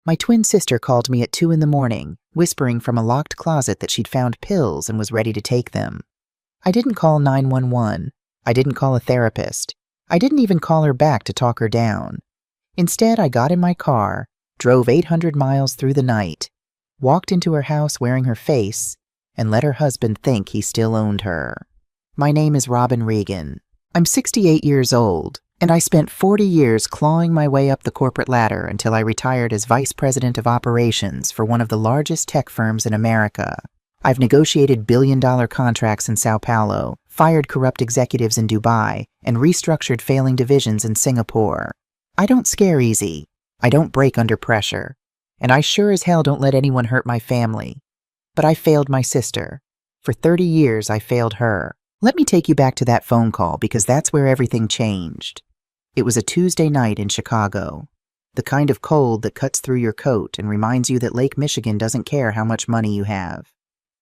My twin sister called me at 2 in the morning, whispering from a locked closet that she'd found pills and was ready to take them. I didn't call 911. I didn't call a therapist. I didn't even call her back to talk her down. Instead, I got in my car, drove 800 miles through the night, walked into her house wearing her face, and let her husband think he still owned her. My name is Robin Regan. I'm 68 years old, and I spent 40 years clawing my way up the corporate ladder until I retired as Vice President of Operations for one of the largest tech firms in America. I've negotiated billion-dollar contracts in Sao Paulo, fired corrupt executives in Dubai, and restructured failing divisions in Singapore. I don't scare easy. I don't break under pressure. And I sure as hell don't let anyone hurt my family. But I failed my sister. For 30 years, I failed her. Let me take you back to that phone call because that's where everything changed. It was a Tuesday night in Chicago. The kind of cold that cuts through your coat and reminds you that Lake Michigan doesn't care how much money you have.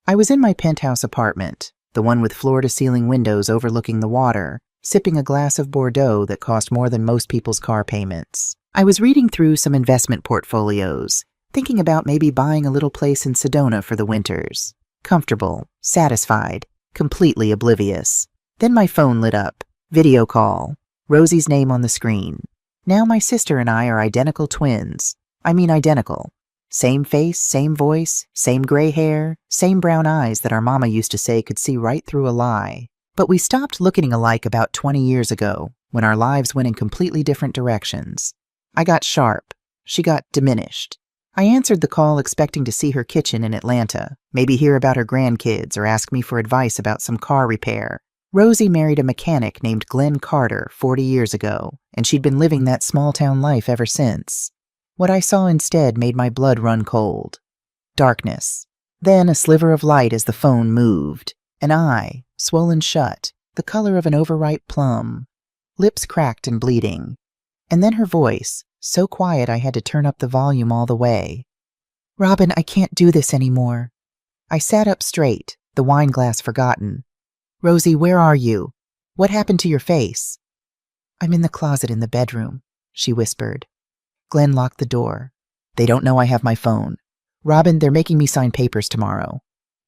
I was in my penthouse apartment, the one with floor-to-ceiling windows overlooking the water, sipping a glass of Bordeaux that cost more than most people's car payments. I was reading through some investment portfolios, thinking about maybe buying a little place in Sedona for the winters. Comfortable, satisfied, completely oblivious. Then my phone lit up. Video call. Rosie's name on the screen. Now my sister and I are identical twins. I mean identical. Same face, same voice, same gray hair, same brown eyes that our mama used to say could see right through a lie. But we stopped looking alike about 20 years ago, when our lives went in completely different directions. I got sharp. She got diminished. I answered the call expecting to see her kitchen in Atlanta, maybe hear about her grandkids or ask me for advice about some car repair. Rosie married a mechanic named Glenn Carter 40 years ago, and she'd been living that small-town life ever since. What I saw instead made my blood run cold. Darkness. Then a sliver of light as the phone moved. An eye, swollen shut, the color of an overripe plum. Lips cracked and bleeding. And then her voice, so quiet I had to turn up the volume all the way. "Robin, I can't do this anymore." I sat up straight, the wine glass forgotten. "Rosie, where are you? What happened to your face?" "I'm in the closet in the bedroom," she whispered. Glenn locked the door. "They don't know I have my phone. Robin, they're making me sign papers tomorrow."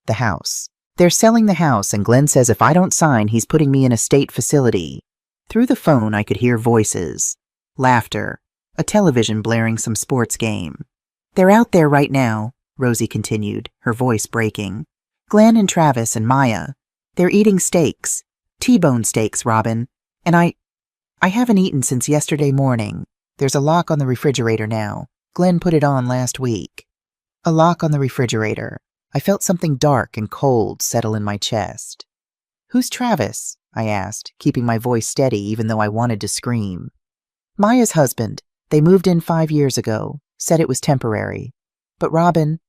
The house. "They're selling the house, and Glenn says if I don't sign, he's putting me in a state facility." Through the phone, I could hear voices. Laughter. A television blaring some sports game. "They're out there right now," Rosie continued, her voice breaking. "Glenn and Travis and Maya. They're eating steaks. T-bone steaks, Robin. And I haven't eaten since yesterday morning. There's a lock on the refrigerator now. Glenn put it on last week." A lock on the refrigerator. I felt something dark and cold settle in my chest. "Who's Travis?" I asked, keeping my voice steady even though I wanted to scream. "Maya's husband. They moved in 5 years ago. Said it was temporary. But Robin..."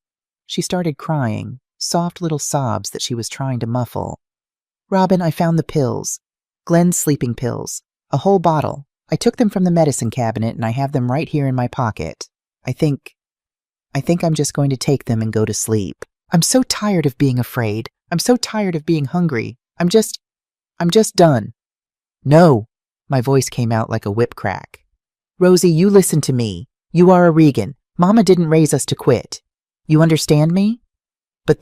She started crying, soft little sobs that she was trying to muffle. "Robin, I found the pills. Glenn's sleeping pills. A whole bottle. I took them from the medicine cabinet and I have them right here in my pocket. I think I'm just going to take them and go to sleep. I'm so tired of being afraid. I'm so tired of being hungry. I'm just done." "No," my voice came out like a whip crack. "Rosie, you listen to me. You are a Regan. Mama didn't raise us to quit. You understand me? But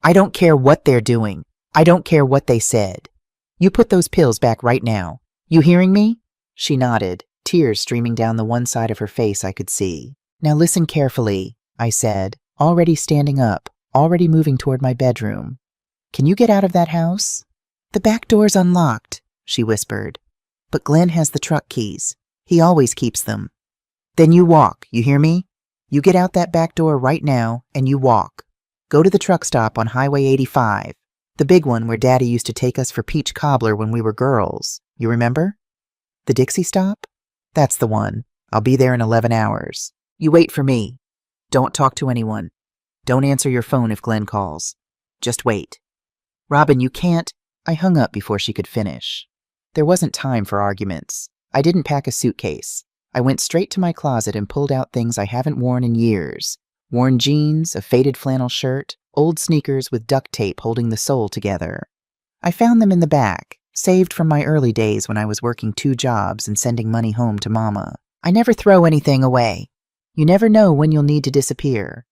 I don't care what they're doing. I don't care what they said. You put those pills back right now. You hearing me?" She nodded, tears streaming down the one side of her face I could see. "Now listen carefully," I said, already standing up, already moving toward my bedroom. "Can you get out of that house?" "The back door's unlocked," she whispered. "But Glenn has the truck keys. He always keeps them." "Then you walk, you hear me? You get out that back door right now, and you walk. Go to the truck stop on Highway 85, the big one where Daddy used to take us for peach cobbler when we were girls. You remember? The Dixie stop? That's the one. I'll be there in 11 hours. You wait for me. Don't talk to anyone. Don't answer your phone if Glenn calls. Just wait." "Robin, you can't..." I hung up before she could finish. There wasn't time for arguments. I didn't pack a suitcase. I went straight to my closet and pulled out things I haven't worn in years. Worn jeans, a faded flannel shirt, old sneakers with duct tape holding the sole together. I found them in the back, saved from my early days when I was working 2 jobs and sending money home to Mama. I never throw anything away. You never know when you'll need to disappear.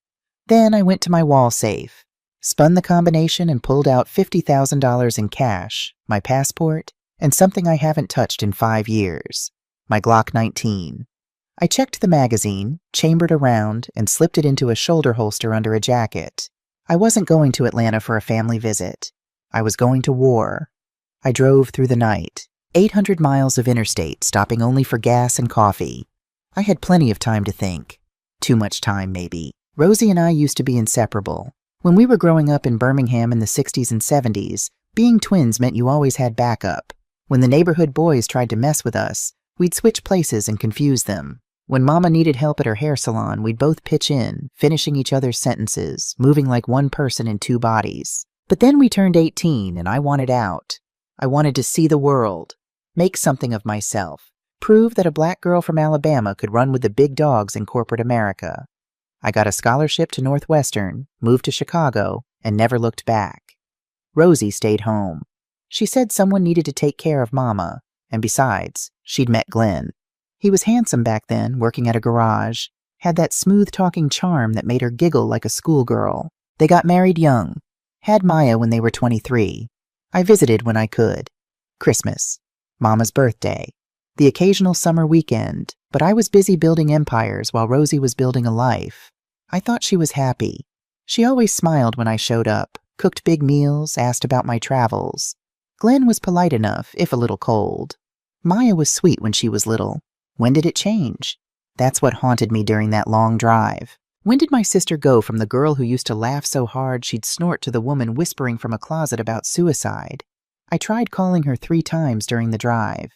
Then I went to my wall safe, spun the combination and pulled out $50,000 in cash, my passport, and something I haven't touched in 5 years, my Glock 19. I checked the magazine, chambered around, and slipped it into a shoulder holster under a jacket. I wasn't going to Atlanta for a family visit. I was going to war. I drove through the night, 800 miles of interstate, stopping only for gas and coffee. I had plenty of time to think. Too much time, maybe. Rosie and I used to be inseparable. When we were growing up in Birmingham in the 60s and 70s, being twins meant you always had backup. When the neighborhood boys tried to mess with us, we'd switch places and confuse them. When Mama needed help at her hair salon, we'd both pitch in, finishing each other's sentences, moving like one person in 2 bodies. But then we turned 18 and I wanted out. I wanted to see the world, make something of myself, prove that a black girl from Alabama could run with the big dogs in corporate America. I got a scholarship to Northwestern, moved to Chicago, and never looked back. Rosie stayed home. She said someone needed to take care of Mama, and besides, she'd met Glenn. He was handsome back then, working at a garage, had that smooth-talking charm that made her giggle like a schoolgirl. They got married young, had Maya when they were 23. I visited when I could. Christmas, Mama's birthday, the occasional summer weekend, but I was busy building empires while Rosie was building a life. I thought she was happy. She always smiled when I showed up, cooked big meals, asked about my travels. Glenn was polite enough, if a little cold. Maya was sweet when she was little. When did it change? That's what haunted me during that long drive. When did my sister go from the girl who used to laugh so hard she'd snort to the woman whispering from a closet about suicide? I tried calling her 3 times during the drive.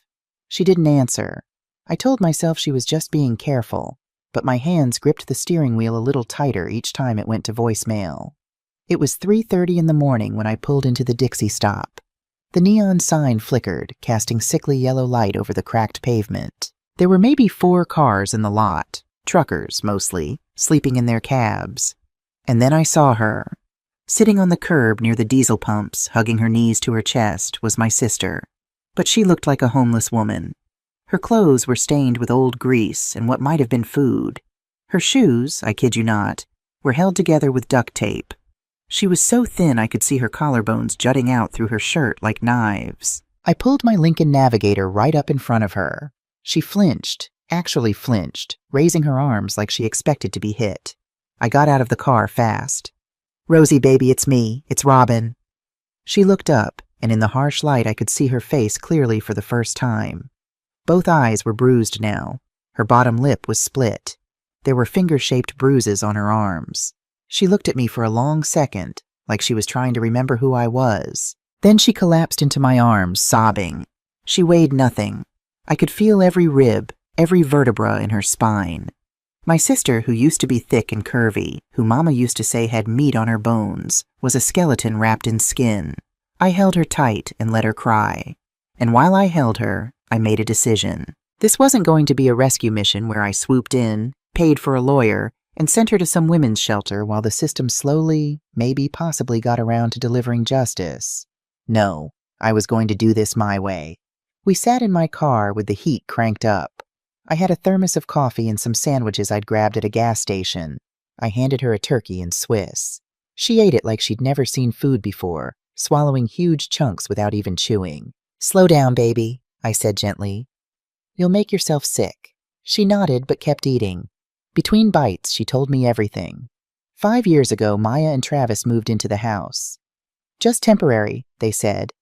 She didn't answer. I told myself she was just being careful, but my hands gripped the steering wheel a little tighter each time it went to voicemail. It was 3:30 in the morning when I pulled into the Dixie stop. The neon sign flickered, casting sickly yellow light over the cracked pavement. There were maybe 4 cars in the lot, truckers mostly, sleeping in their cabs. And then I saw her. Sitting on the curb near the diesel pumps, hugging her knees to her chest, was my sister. But she looked like a homeless woman. Her clothes were stained with old grease and what might have been food. Her shoes, I kid you not, were held together with duct tape. She was so thin I could see her collarbones jutting out through her shirt like knives. I pulled my Lincoln Navigator right up in front of her. She flinched, actually flinched, raising her arms like she expected to be hit. I got out of the car fast. "Rosie, baby, it's me. It's Robin." She looked up, and in the harsh light I could see her face clearly for the first time. Both eyes were bruised now. Her bottom lip was split. There were finger-shaped bruises on her arms. She looked at me for a long second, like she was trying to remember who I was. Then she collapsed into my arms, sobbing. She weighed nothing. I could feel every rib, every vertebra in her spine. My sister, who used to be thick and curvy, who Mama used to say had meat on her bones, was a skeleton wrapped in skin. I held her tight and let her cry. And while I held her, I made a decision. This wasn't going to be a rescue mission where I swooped in, paid for a lawyer, and sent her to some women's shelter while the system slowly, maybe possibly got around to delivering justice. No, I was going to do this my way. We sat in my car with the heat cranked up. I had a thermos of coffee and some sandwiches I'd grabbed at a gas station. I handed her a turkey and Swiss. She ate it like she'd never seen food before, swallowing huge chunks without even chewing. "Slow down, baby," I said gently. "You'll make yourself sick." She nodded but kept eating. Between bites, she told me everything. 5 years ago, Maya and Travis moved into the house. Just temporary, they said.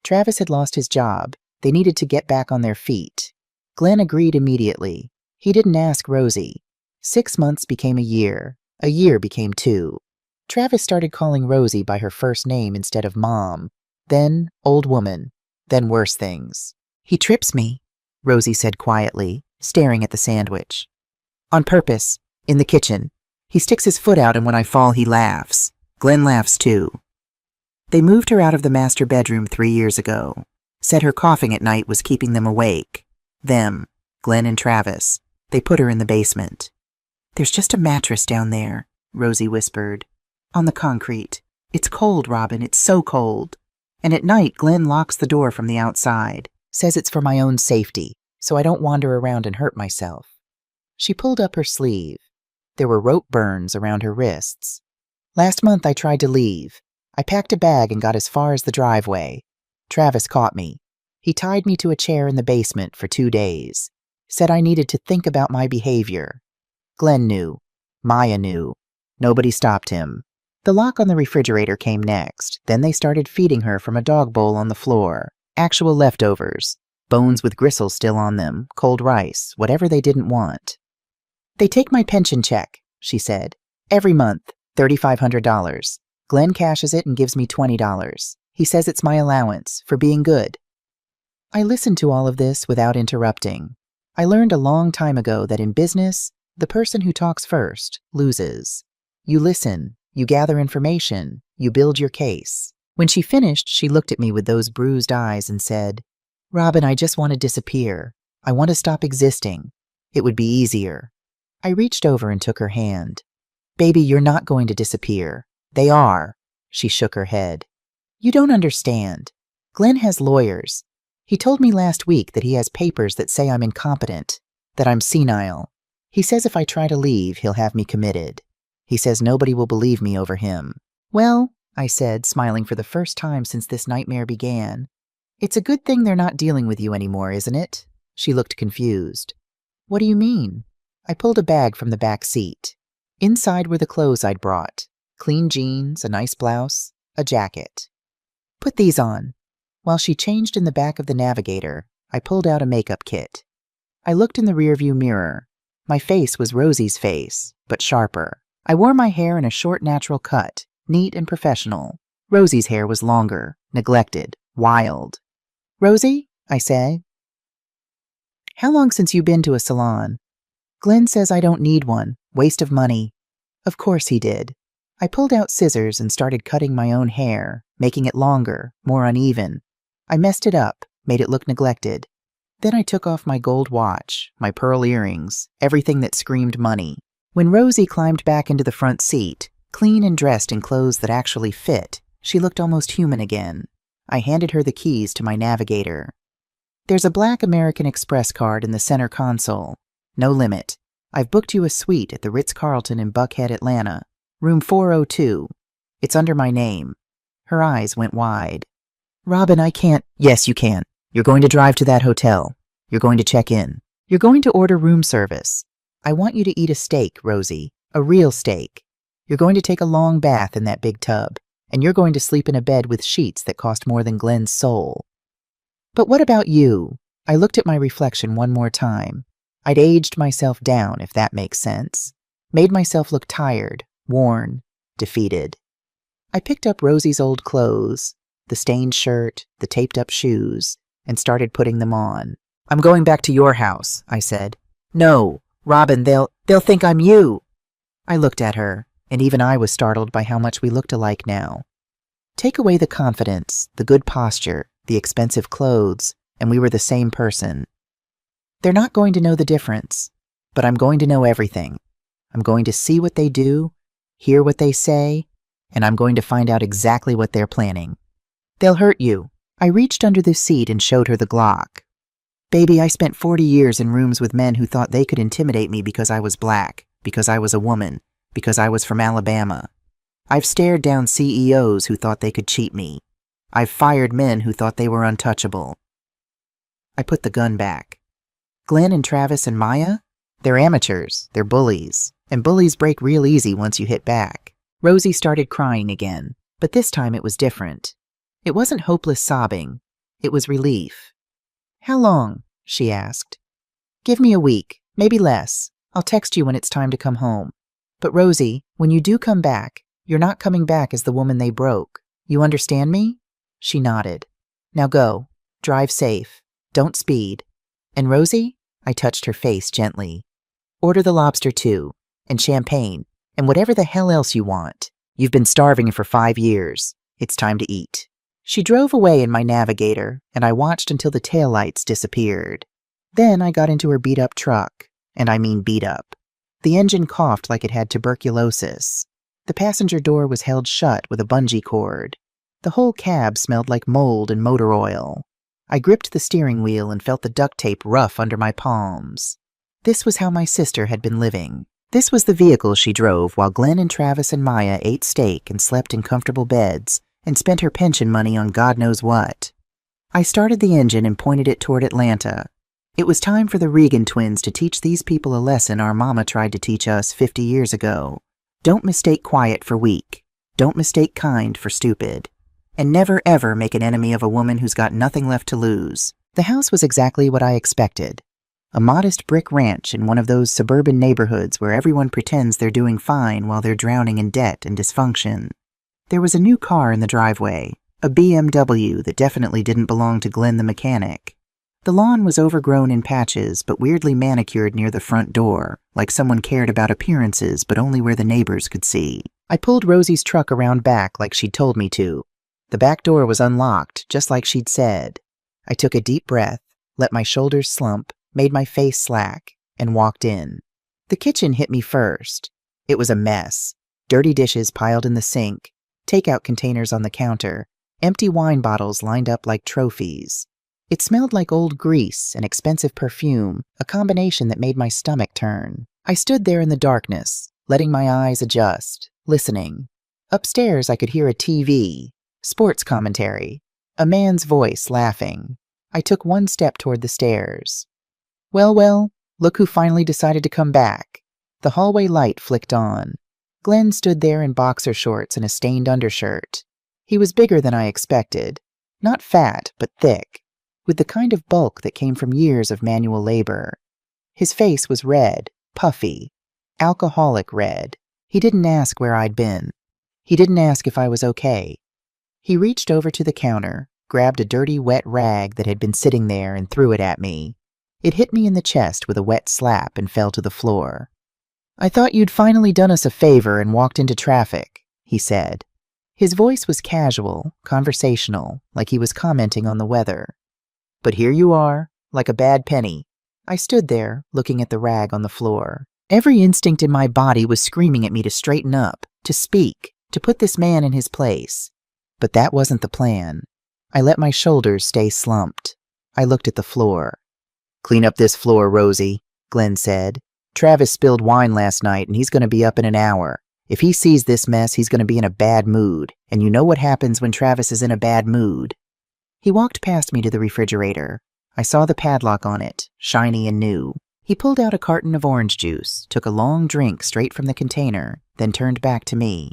Travis had lost his job. They needed to get back on their feet. Glenn agreed immediately. He didn't ask Rosie. 6 months became a year became 2. Travis started calling Rosie by her first name instead of Mom, then old woman, then worse things. "He trips me," Rosie said quietly, staring at the sandwich. "On purpose, in the kitchen. He sticks his foot out and when I fall he laughs. Glenn laughs too." They moved her out of the master bedroom 3 years ago. Said her coughing at night was keeping them awake. Them, Glenn and Travis. They put her in the basement. "There's just a mattress down there," Rosie whispered. "On the concrete. It's cold, Robin, it's so cold. And at night, Glenn locks the door from the outside. Says it's for my own safety, so I don't wander around and hurt myself." She pulled up her sleeve. There were rope burns around her wrists. Last month I tried to leave. I packed a bag and got as far as the driveway. Travis caught me. He tied me to a chair in the basement for 2 days. Said I needed to think about my behavior. Glenn knew. Maya knew. Nobody stopped him. The lock on the refrigerator came next. Then they started feeding her from a dog bowl on the floor. Actual leftovers. Bones with gristle still on them, cold rice, whatever they didn't want. They take my pension check, she said. Every month, $3,500. Glenn cashes it and gives me $20. He says it's my allowance for being good. I listened to all of this without interrupting. I learned a long time ago that in business, the person who talks first loses. You listen, you gather information, you build your case. When she finished, she looked at me with those bruised eyes and said, "Robin, I just want to disappear. I want to stop existing. It would be easier." I reached over and took her hand. "Baby, you're not going to disappear. They are." She shook her head. "You don't understand. Glenn has lawyers. He told me last week that he has papers that say I'm incompetent, that I'm senile. He says if I try to leave, he'll have me committed. He says nobody will believe me over him." "Well," I said, smiling for the first time since this nightmare began, "it's a good thing they're not dealing with you anymore, isn't it?" She looked confused. "What do you mean?" I pulled a bag from the back seat. Inside were the clothes I'd brought. Clean jeans, a nice blouse, a jacket. "Put these on." While she changed in the back of the Navigator, I pulled out a makeup kit. I looked in the rearview mirror. My face was Rosie's face, but sharper. I wore my hair in a short natural cut, neat and professional. Rosie's hair was longer, neglected, wild. "Rosie," I said, "how long since you been to a salon?" "Glenn says I don't need one. Waste of money." Of course he did. I pulled out scissors and started cutting my own hair, making it longer, more uneven. I messed it up, made it look neglected. Then I took off my gold watch, my pearl earrings, everything that screamed money. When Rosie climbed back into the front seat, clean and dressed in clothes that actually fit, she looked almost human again. I handed her the keys to my Navigator. "There's a black American Express card in the center console. No limit. I've booked you a suite at the Ritz-Carlton in Buckhead, Atlanta. Room 402. It's under my name." Her eyes went wide. "Robin, I can't." "Yes, you can. You're going to drive to that hotel. You're going to check in. You're going to order room service. I want you to eat a steak, Rosie. A real steak. You're going to take a long bath in that big tub, and you're going to sleep in a bed with sheets that cost more than Glenn's soul." "But what about you?" I looked at my reflection one more time. I'd aged myself down, if that makes sense. Made myself look tired, worn, defeated. I picked up Rosie's old clothes, the stained shirt, the taped-up shoes, and started putting them on. "I'm going back to your house," I said. "No, Robin, they'll think I'm you." I looked at her, and even I was startled by how much we looked alike now. Take away the confidence, the good posture, the expensive clothes, and we were the same person. "They're not going to know the difference, but I'm going to know everything. I'm going to see what they do, hear what they say, and I'm going to find out exactly what they're planning. They'll hurt you." I reached under the seat and showed her the Glock. "Baby, I spent 40 years in rooms with men who thought they could intimidate me because I was black, because I was a woman, because I was from Alabama. I've stared down CEOs who thought they could cheat me. I've fired men who thought they were untouchable." I put the gun back. "Glenn and Travis and Maya? They're amateurs, they're bullies, and bullies break real easy once you hit back." Rosie started crying again, but this time it was different. It wasn't hopeless sobbing, it was relief. "How long?" she asked. "Give me a week, maybe less. I'll text you when it's time to come home. But Rosie, when you do come back, you're not coming back as the woman they broke. You understand me?" She nodded. "Now go. Drive safe. Don't speed. And Rosie," I touched her face gently, "order the lobster too, and champagne, and whatever the hell else you want. You've been starving for 5 years. It's time to eat." She drove away in my Navigator, and I watched until the taillights disappeared. Then I got into her beat-up truck, and I mean beat up. The engine coughed like it had tuberculosis. The passenger door was held shut with a bungee cord. The whole cab smelled like mold and motor oil. I gripped the steering wheel and felt the duct tape rough under my palms. This was how my sister had been living. This was the vehicle she drove while Glenn and Travis and Maya ate steak and slept in comfortable beds and spent her pension money on God knows what. I started the engine and pointed it toward Atlanta. It was time for the Regan twins to teach these people a lesson our mama tried to teach us 50 years ago. Don't mistake quiet for weak. Don't mistake kind for stupid. And never ever make an enemy of a woman who's got nothing left to lose. The house was exactly what I expected. A modest brick ranch in one of those suburban neighborhoods where everyone pretends they're doing fine while they're drowning in debt and dysfunction. There was a new car in the driveway, a BMW that definitely didn't belong to Glenn the mechanic. The lawn was overgrown in patches but weirdly manicured near the front door, like someone cared about appearances but only where the neighbors could see. I pulled Rosie's truck around back like she'd told me to. The back door was unlocked, just like she'd said. I took a deep breath, let my shoulders slump, made my face slack, and walked in. The kitchen hit me first. It was a mess. Dirty dishes piled in the sink, takeout containers on the counter, empty wine bottles lined up like trophies. It smelled like old grease and expensive perfume, a combination that made my stomach turn. I stood there in the darkness, letting my eyes adjust, listening. Upstairs I could hear a TV, sports commentary, a man's voice laughing. I took one step toward the stairs. Well, look who finally decided to come back. The hallway light flicked on. Glenn stood there in boxer shorts and a stained undershirt. He was bigger than I expected. Not fat, but thick, with the kind of bulk that came from years of manual labor. His face was red, puffy, alcoholic red. He didn't ask where I'd been. He didn't ask if I was okay. He reached over to the counter, grabbed a dirty, wet rag that had been sitting there and threw it at me. It hit me in the chest with a wet slap and fell to the floor. "I thought you'd finally done us a favor and walked into traffic," he said. His voice was casual, conversational, like he was commenting on the weather. "But here you are, like a bad penny." I stood there, looking at the rag on the floor. Every instinct in my body was screaming at me to straighten up, to speak, to put this man in his place. But that wasn't the plan. I let my shoulders stay slumped. I looked at the floor. "Clean up this floor, Rosie," Glenn said. "Travis spilled wine last night and he's going to be up in an hour. If he sees this mess, he's going to be in a bad mood, and you know what happens when Travis is in a bad mood." He walked past me to the refrigerator. I saw the padlock on it, shiny and new. He pulled out a carton of orange juice, took a long drink straight from the container, then turned back to me.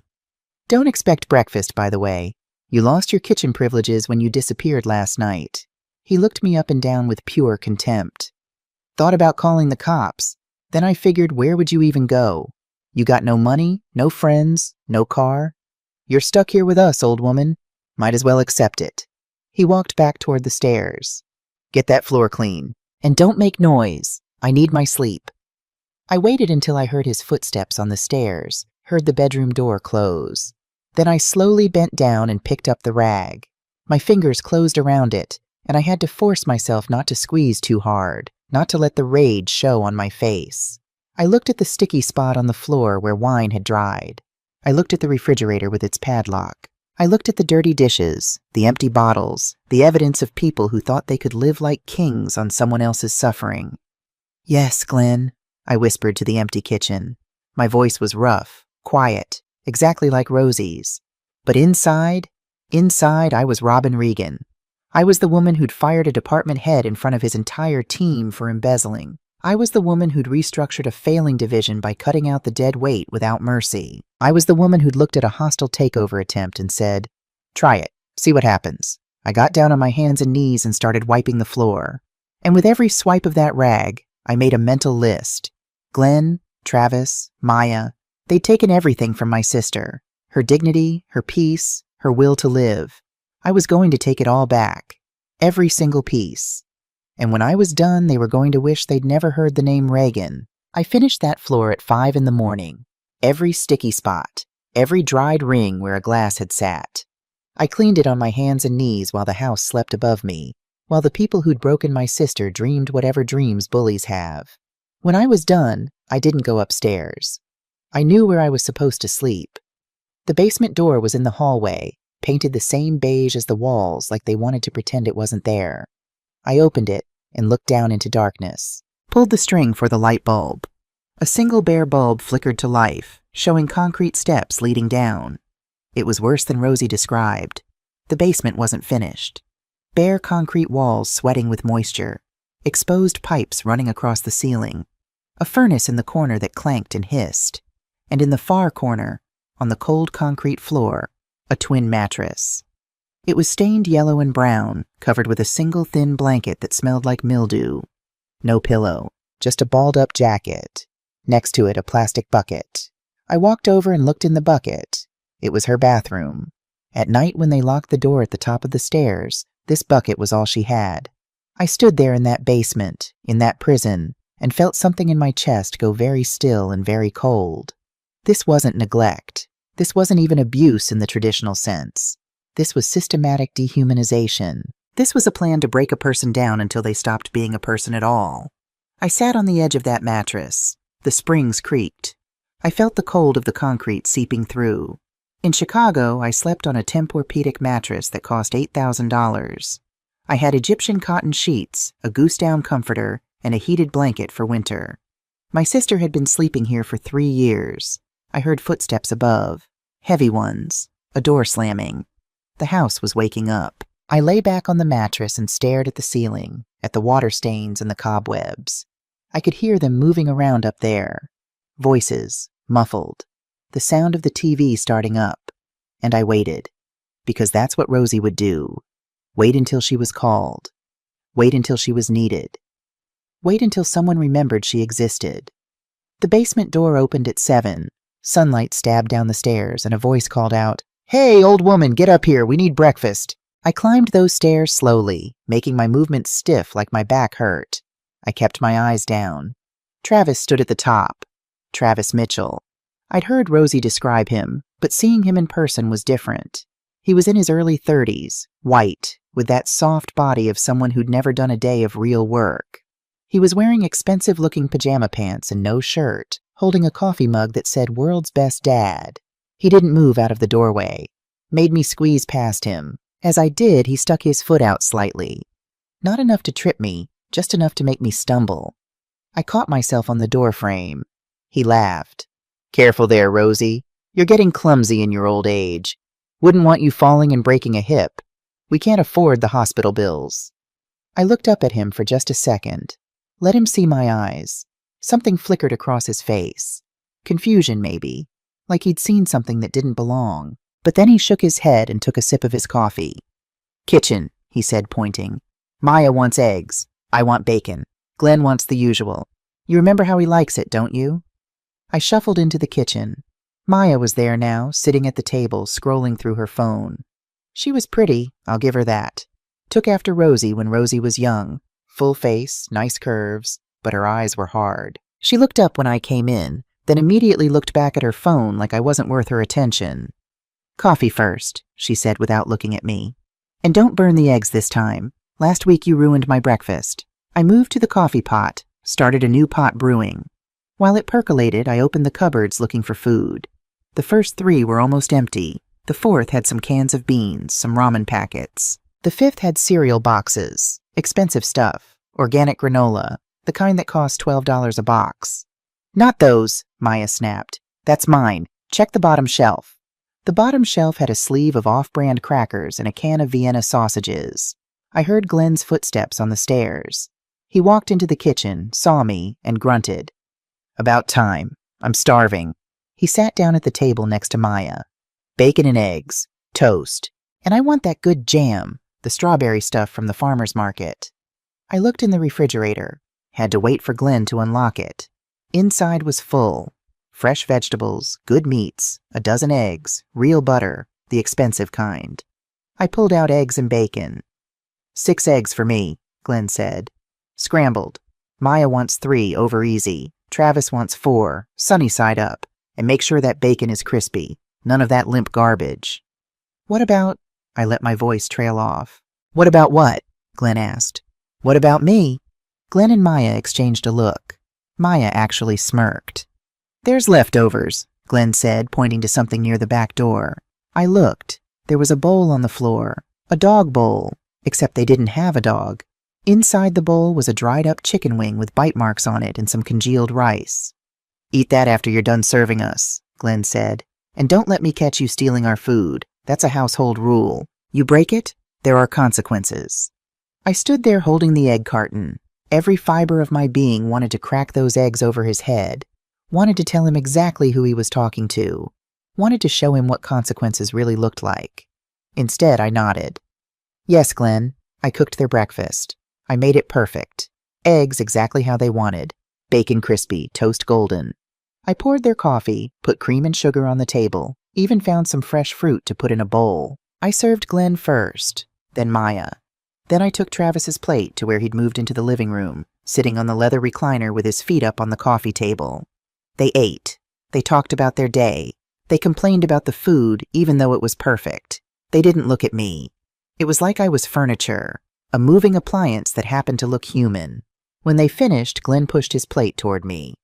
"Don't expect breakfast, by the way. You lost your kitchen privileges when you disappeared last night." He looked me up and down with pure contempt. "Thought about calling the cops. Then I figured, where would you even go? You got no money, no friends, no car. You're stuck here with us, old woman. Might as well accept it." He walked back toward the stairs. "Get that floor clean. And don't make noise. I need my sleep." I waited until I heard his footsteps on the stairs, heard the bedroom door close. Then I slowly bent down and picked up the rag. My fingers closed around it, and I had to force myself not to squeeze too hard, not to let the rage show on my face. I looked at the sticky spot on the floor where wine had dried. I looked at the refrigerator with its padlock. I looked at the dirty dishes, the empty bottles, the evidence of people who thought they could live like kings on someone else's suffering. "Yes, Glenn," I whispered to the empty kitchen. My voice was rough, quiet, exactly like Rosie's. But inside I was Robin Regan. I was the woman who'd fired a department head in front of his entire team for embezzling. I was the woman who'd restructured a failing division by cutting out the dead weight without mercy. I was the woman who'd looked at a hostile takeover attempt and said, "Try it, see what happens." I got down on my hands and knees and started wiping the floor. And with every swipe of that rag, I made a mental list. Glenn, Travis, Maya, they'd taken everything from my sister. Her dignity, her peace, her will to live. I was going to take it all back. Every single piece. And when I was done, they were going to wish they'd never heard the name Reagan. I finished that floor at 5 in the morning. Every sticky spot, every dried ring where a glass had sat. I cleaned it on my hands and knees while the house slept above me, while the people who'd broken my sister dreamed whatever dreams bullies have. When I was done, I didn't go upstairs. I knew where I was supposed to sleep. The basement door was in the hallway, painted the same beige as the walls like they wanted to pretend it wasn't there. I opened it and looked down into darkness, pulled the string for the light bulb. A single bare bulb flickered to life, showing concrete steps leading down. It was worse than Rosie described. The basement wasn't finished. Bare concrete walls sweating with moisture, exposed pipes running across the ceiling, a furnace in the corner that clanked and hissed, and in the far corner, on the cold concrete floor, a twin mattress. It was stained yellow and brown, covered with a single thin blanket that smelled like mildew. No pillow, just a balled-up jacket. Next to it, a plastic bucket. I walked over and looked in the bucket. It was her bathroom. At night, when they locked the door at the top of the stairs, this bucket was all she had. I stood there in that basement, in that prison, and felt something in my chest go very still and very cold. This wasn't neglect. This wasn't even abuse in the traditional sense. This was systematic dehumanization. This was a plan to break a person down until they stopped being a person at all. I sat on the edge of that mattress. The springs creaked. I felt the cold of the concrete seeping through. In Chicago, I slept on a Tempur-Pedic mattress that cost $8,000. I had Egyptian cotton sheets, a goose-down comforter, and a heated blanket for winter. My sister had been sleeping here for 3 years. I heard footsteps above, heavy ones, a door slamming. The house was waking up. I lay back on the mattress and stared at the ceiling, at the water stains and the cobwebs. I could hear them moving around up there. Voices, muffled. The sound of the TV starting up. And I waited. Because that's what Rosie would do. Wait until she was called. Wait until she was needed. Wait until someone remembered she existed. The basement door opened at 7. Sunlight stabbed down the stairs, and a voice called out, "Hey, old woman, get up here, we need breakfast." I climbed those stairs slowly, making my movements stiff like my back hurt. I kept my eyes down. Travis stood at the top. Travis Mitchell. I'd heard Rosie describe him, but seeing him in person was different. He was in his early 30s, white, with that soft body of someone who'd never done a day of real work. He was wearing expensive-looking pajama pants and no shirt, holding a coffee mug that said "World's Best Dad." He didn't move out of the doorway. Made me squeeze past him. As I did, he stuck his foot out slightly. Not enough to trip me, just enough to make me stumble. I caught myself on the door frame. He laughed. "Careful there, Rosie. You're getting clumsy in your old age. Wouldn't want you falling and breaking a hip. We can't afford the hospital bills." I looked up at him for just a second. Let him see my eyes. Something flickered across his face. Confusion, maybe. Like he'd seen something that didn't belong. But then he shook his head and took a sip of his coffee. "Kitchen," he said, pointing. "Maya wants eggs. I want bacon. Glenn wants the usual. You remember how he likes it, don't you?" I shuffled into the kitchen. Maya was there now, sitting at the table, scrolling through her phone. She was pretty, I'll give her that. Took after Rosie when Rosie was young. Full face, nice curves, but her eyes were hard. She looked up when I came in, then immediately looked back at her phone like I wasn't worth her attention. "Coffee first," she said without looking at me. "And don't burn the eggs this time. Last week you ruined my breakfast." I moved to the coffee pot, started a new pot brewing. While it percolated, I opened the cupboards looking for food. The first 3 were almost empty. The 4th had some cans of beans, some ramen packets. The 5th had cereal boxes, expensive stuff, organic granola, the kind that cost $12 a box. "Not those," Maya snapped. "That's mine. Check the bottom shelf." The bottom shelf had a sleeve of off-brand crackers and a can of Vienna sausages. I heard Glenn's footsteps on the stairs. He walked into the kitchen, saw me, and grunted. "About time. I'm starving." He sat down at the table next to Maya. "Bacon and eggs, toast, and I want that good jam, the strawberry stuff from the farmer's market." I looked in the refrigerator. Had to wait for Glenn to unlock it. Inside was full. Fresh vegetables, good meats, a dozen eggs, real butter, the expensive kind. I pulled out eggs and bacon. 6 eggs for me," Glenn said. "Scrambled. Maya wants 3 over easy. Travis wants 4, sunny side up. And make sure that bacon is crispy. None of that limp garbage." "What about—" I let my voice trail off. "What about what?" Glenn asked. "What about me?" Glenn and Maya exchanged a look. Maya actually smirked. "There's leftovers," Glenn said, pointing to something near the back door. I looked. There was a bowl on the floor. A dog bowl, except they didn't have a dog. Inside the bowl was a dried-up chicken wing with bite marks on it and some congealed rice. Eat that after you're done serving us, Glenn said. And don't let me catch you stealing our food. That's a household rule. You break it, there are consequences. I stood there holding the egg carton. Every fiber of my being wanted to crack those eggs over his head, wanted to tell him exactly who he was talking to, wanted to show him what consequences really looked like. Instead, I nodded. Yes, Glenn, I cooked their breakfast. I made it perfect. Eggs exactly how they wanted. Bacon crispy, toast golden. I poured their coffee, put cream and sugar on the table, even found some fresh fruit to put in a bowl. I served Glenn first, then Maya. Then I took Travis's plate to where he'd moved into the living room, sitting on the leather recliner with his feet up on the coffee table. They ate. They talked about their day. They complained about the food, even though it was perfect. They didn't look at me. It was like I was furniture, a moving appliance that happened to look human. When they finished, Glenn pushed his plate toward me.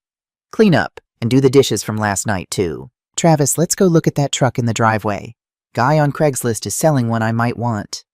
Clean up, and do the dishes from last night, too. Travis, let's go look at that truck in the driveway. Guy on Craigslist is selling one I might want.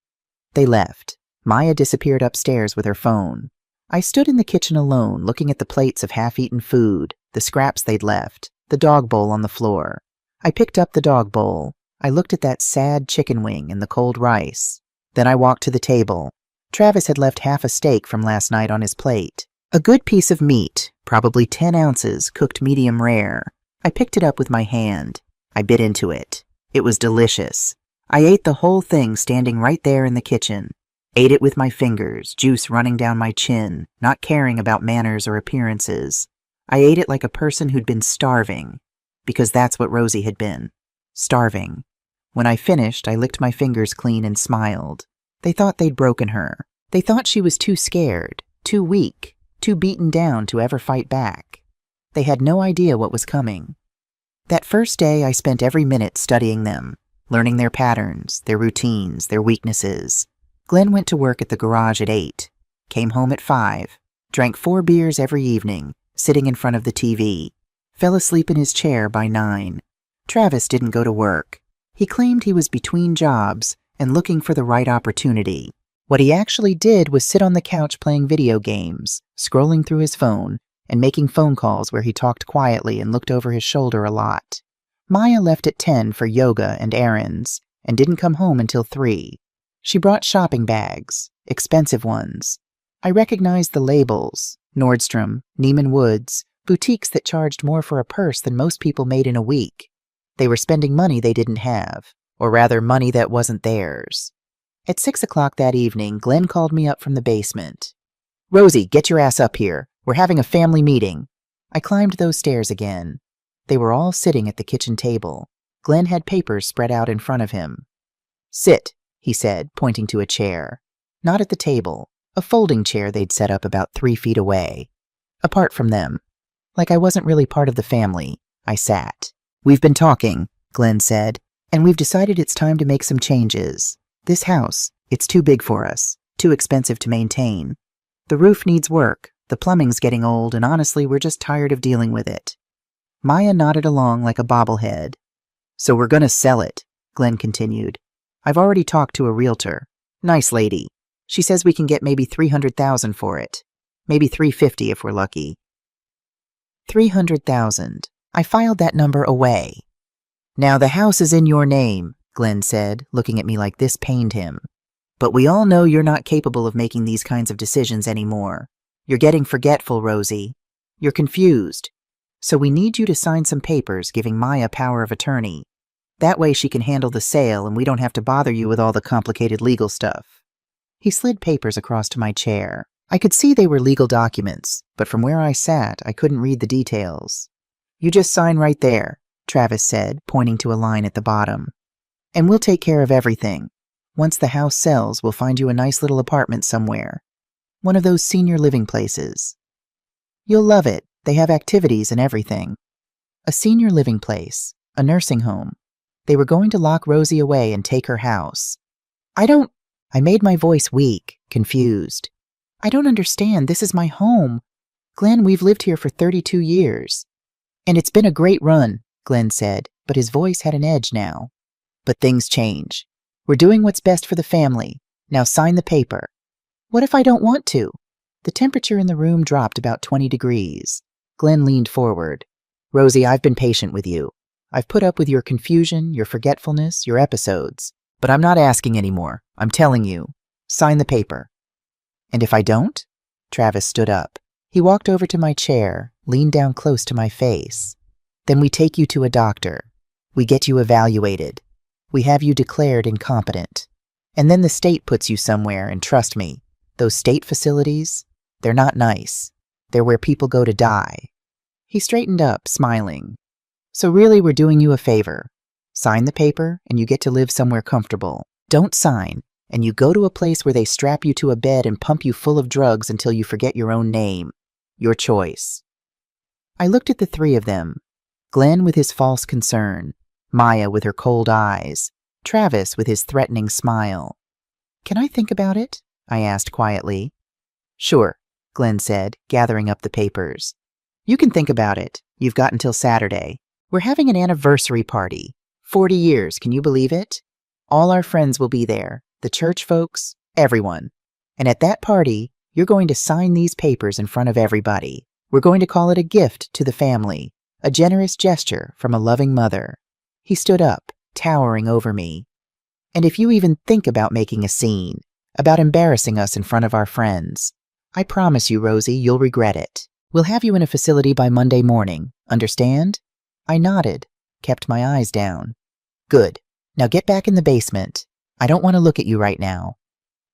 They left. Maya disappeared upstairs with her phone. I stood in the kitchen alone, looking at the plates of half-eaten food, the scraps they'd left, the dog bowl on the floor. I picked up the dog bowl. I looked at that sad chicken wing and the cold rice. Then I walked to the table. Travis had left half a steak from last night on his plate. A good piece of meat, probably 10 ounces, cooked medium rare. I picked it up with my hand. I bit into it. It was delicious. I ate the whole thing standing right there in the kitchen. Ate it with my fingers, juice running down my chin, not caring about manners or appearances. I ate it like a person who'd been starving, because that's what Rosie had been. Starving. When I finished, I licked my fingers clean and smiled. They thought they'd broken her. They thought she was too scared, too weak, too beaten down to ever fight back. They had no idea what was coming. That first day, I spent every minute studying them, learning their patterns, their routines, their weaknesses. Glenn went to work at the garage at 8, came home at 5, drank 4 beers every evening, sitting in front of the TV, fell asleep in his chair by 9. Travis didn't go to work. He claimed he was between jobs and looking for the right opportunity. What he actually did was sit on the couch playing video games, scrolling through his phone, and making phone calls where he talked quietly and looked over his shoulder a lot. Maya left at 10 for yoga and errands, and didn't come home until 3. She brought shopping bags, expensive ones. I recognized the labels: Nordstrom, Neiman Woods, boutiques that charged more for a purse than most people made in a week. They were spending money they didn't have, or rather money that wasn't theirs. At 6 o'clock that evening, Glenn called me up from the basement. Rosie, get your ass up here. We're having a family meeting. I climbed those stairs again. They were all sitting at the kitchen table. Glenn had papers spread out in front of him. Sit, he said, pointing to a chair. Not at the table, a folding chair they'd set up about 3 feet away. Apart from them. Like I wasn't really part of the family, I sat. We've been talking, Glenn said, and we've decided it's time to make some changes. This house, it's too big for us, too expensive to maintain. The roof needs work, the plumbing's getting old, and honestly, we're just tired of dealing with it. Maya nodded along like a bobblehead. So we're gonna sell it, Glenn continued. I've already talked to a realtor. Nice lady. She says we can get maybe $300,000 for it. Maybe $350 if we're lucky. $300,000. I filed that number away. Now the house is in your name, Glenn said, looking at me like this pained him. But we all know you're not capable of making these kinds of decisions anymore. You're getting forgetful, Rosie. You're confused. So we need you to sign some papers giving Maya power of attorney. That way she can handle the sale and we don't have to bother you with all the complicated legal stuff. He slid papers across to my chair. I could see they were legal documents, but from where I sat, I couldn't read the details. You just sign right there, Travis said, pointing to a line at the bottom. And we'll take care of everything. Once the house sells, we'll find you a nice little apartment somewhere. One of those senior living places. You'll love it. They have activities and everything. A senior living place. A nursing home. They were going to lock Rosie away and take her house. I made my voice weak, confused. I don't understand. This is my home. Glenn, we've lived here for 32 years. And it's been a great run, Glenn said, but his voice had an edge now. But things change. We're doing what's best for the family. Now sign the paper. What if I don't want to? The temperature in the room dropped about 20 degrees. Glenn leaned forward. Rosie, I've been patient with you. I've put up with your confusion, your forgetfulness, your episodes. But I'm not asking anymore. I'm telling you. Sign the paper. And if I don't? Travis stood up. He walked over to my chair, leaned down close to my face. Then we take you to a doctor. We get you evaluated. We have you declared incompetent. And then the state puts you somewhere, and trust me, those state facilities, they're not nice. They're where people go to die. He straightened up, smiling. So really, we're doing you a favor. Sign the paper, and you get to live somewhere comfortable. Don't sign, and you go to a place where they strap you to a bed and pump you full of drugs until you forget your own name. Your choice. I looked at the three of them. Glenn with his false concern, Maya with her cold eyes, Travis with his threatening smile. Can I think about it? I asked quietly. Sure, Glenn said, gathering up the papers. You can think about it. You've got until Saturday. We're having an anniversary party. 40 years, can you believe it? All our friends will be there, the church folks, everyone. And at that party, you're going to sign these papers in front of everybody. We're going to call it a gift to the family, a generous gesture from a loving mother. He stood up, towering over me. And if you even think about making a scene, about embarrassing us in front of our friends, I promise you, Rosie, you'll regret it. We'll have you in a facility by Monday morning. Understand? I nodded, kept my eyes down. Good. Now get back in the basement. I don't want to look at you right now.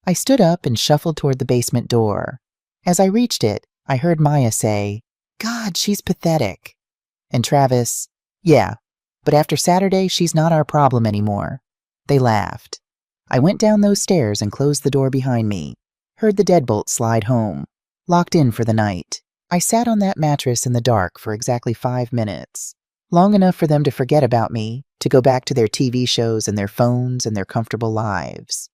I stood up and shuffled toward the basement door. As I reached it, I heard Maya say, God, she's pathetic. And Travis, yeah, but after Saturday, she's not our problem anymore. They laughed. I went down those stairs and closed the door behind me, heard the deadbolt slide home, locked in for the night. I sat on that mattress in the dark for exactly 5 minutes, long enough for them to forget about me, to go back to their TV shows and their phones and their comfortable lives.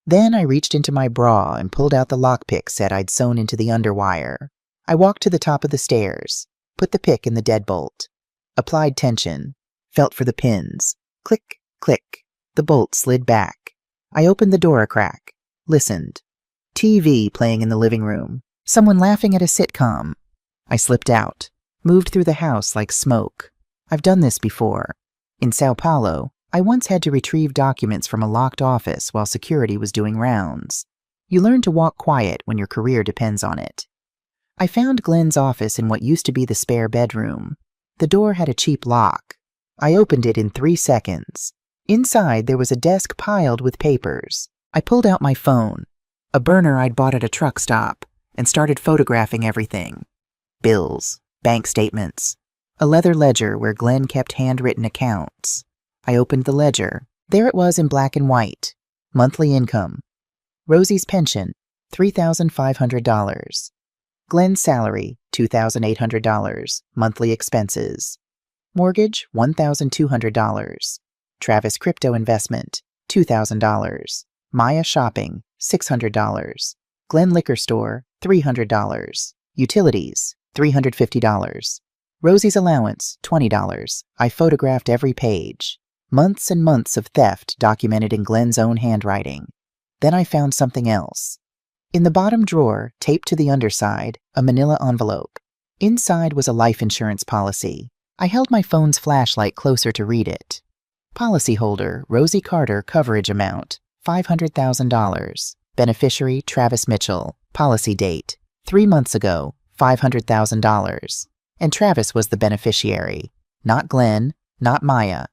Then I reached into my bra and pulled out the lockpick set I'd sewn into the underwire. I walked to the top of the stairs, put the pick in the deadbolt, applied tension, felt for the pins. Click, click. The bolt slid back. I opened the door a crack, listened. TV playing in the living room. Someone laughing at a sitcom. I slipped out, moved through the house like smoke. I've done this before. In Sao Paulo, I once had to retrieve documents from a locked office while security was doing rounds. You learn to walk quiet when your career depends on it. I found Glenn's office in what used to be the spare bedroom. The door had a cheap lock. I opened it in 3 seconds. Inside, there was a desk piled with papers. I pulled out my phone, a burner I'd bought at a truck stop, and started photographing everything. Bills, bank statements, a leather ledger where Glenn kept handwritten accounts. I opened the ledger. There it was in black and white. Monthly income. Rosie's pension, $3,500. Glenn's salary, $2,800. Monthly expenses. Mortgage, $1,200. Travis crypto investment, $2,000. Maya shopping, $600. Glenn liquor store, $300. Utilities, $350. Rosie's allowance, $20. I photographed every page. Months and months of theft documented in Glenn's own handwriting. Then I found something else. In the bottom drawer, taped to the underside, a manila envelope. Inside was a life insurance policy. I held my phone's flashlight closer to read it. Policyholder, Rosie Carter, coverage amount, $500,000. Beneficiary, Travis Mitchell. Policy date, 3 months ago, $500,000. And Travis was the beneficiary. Not Glenn, not Maya.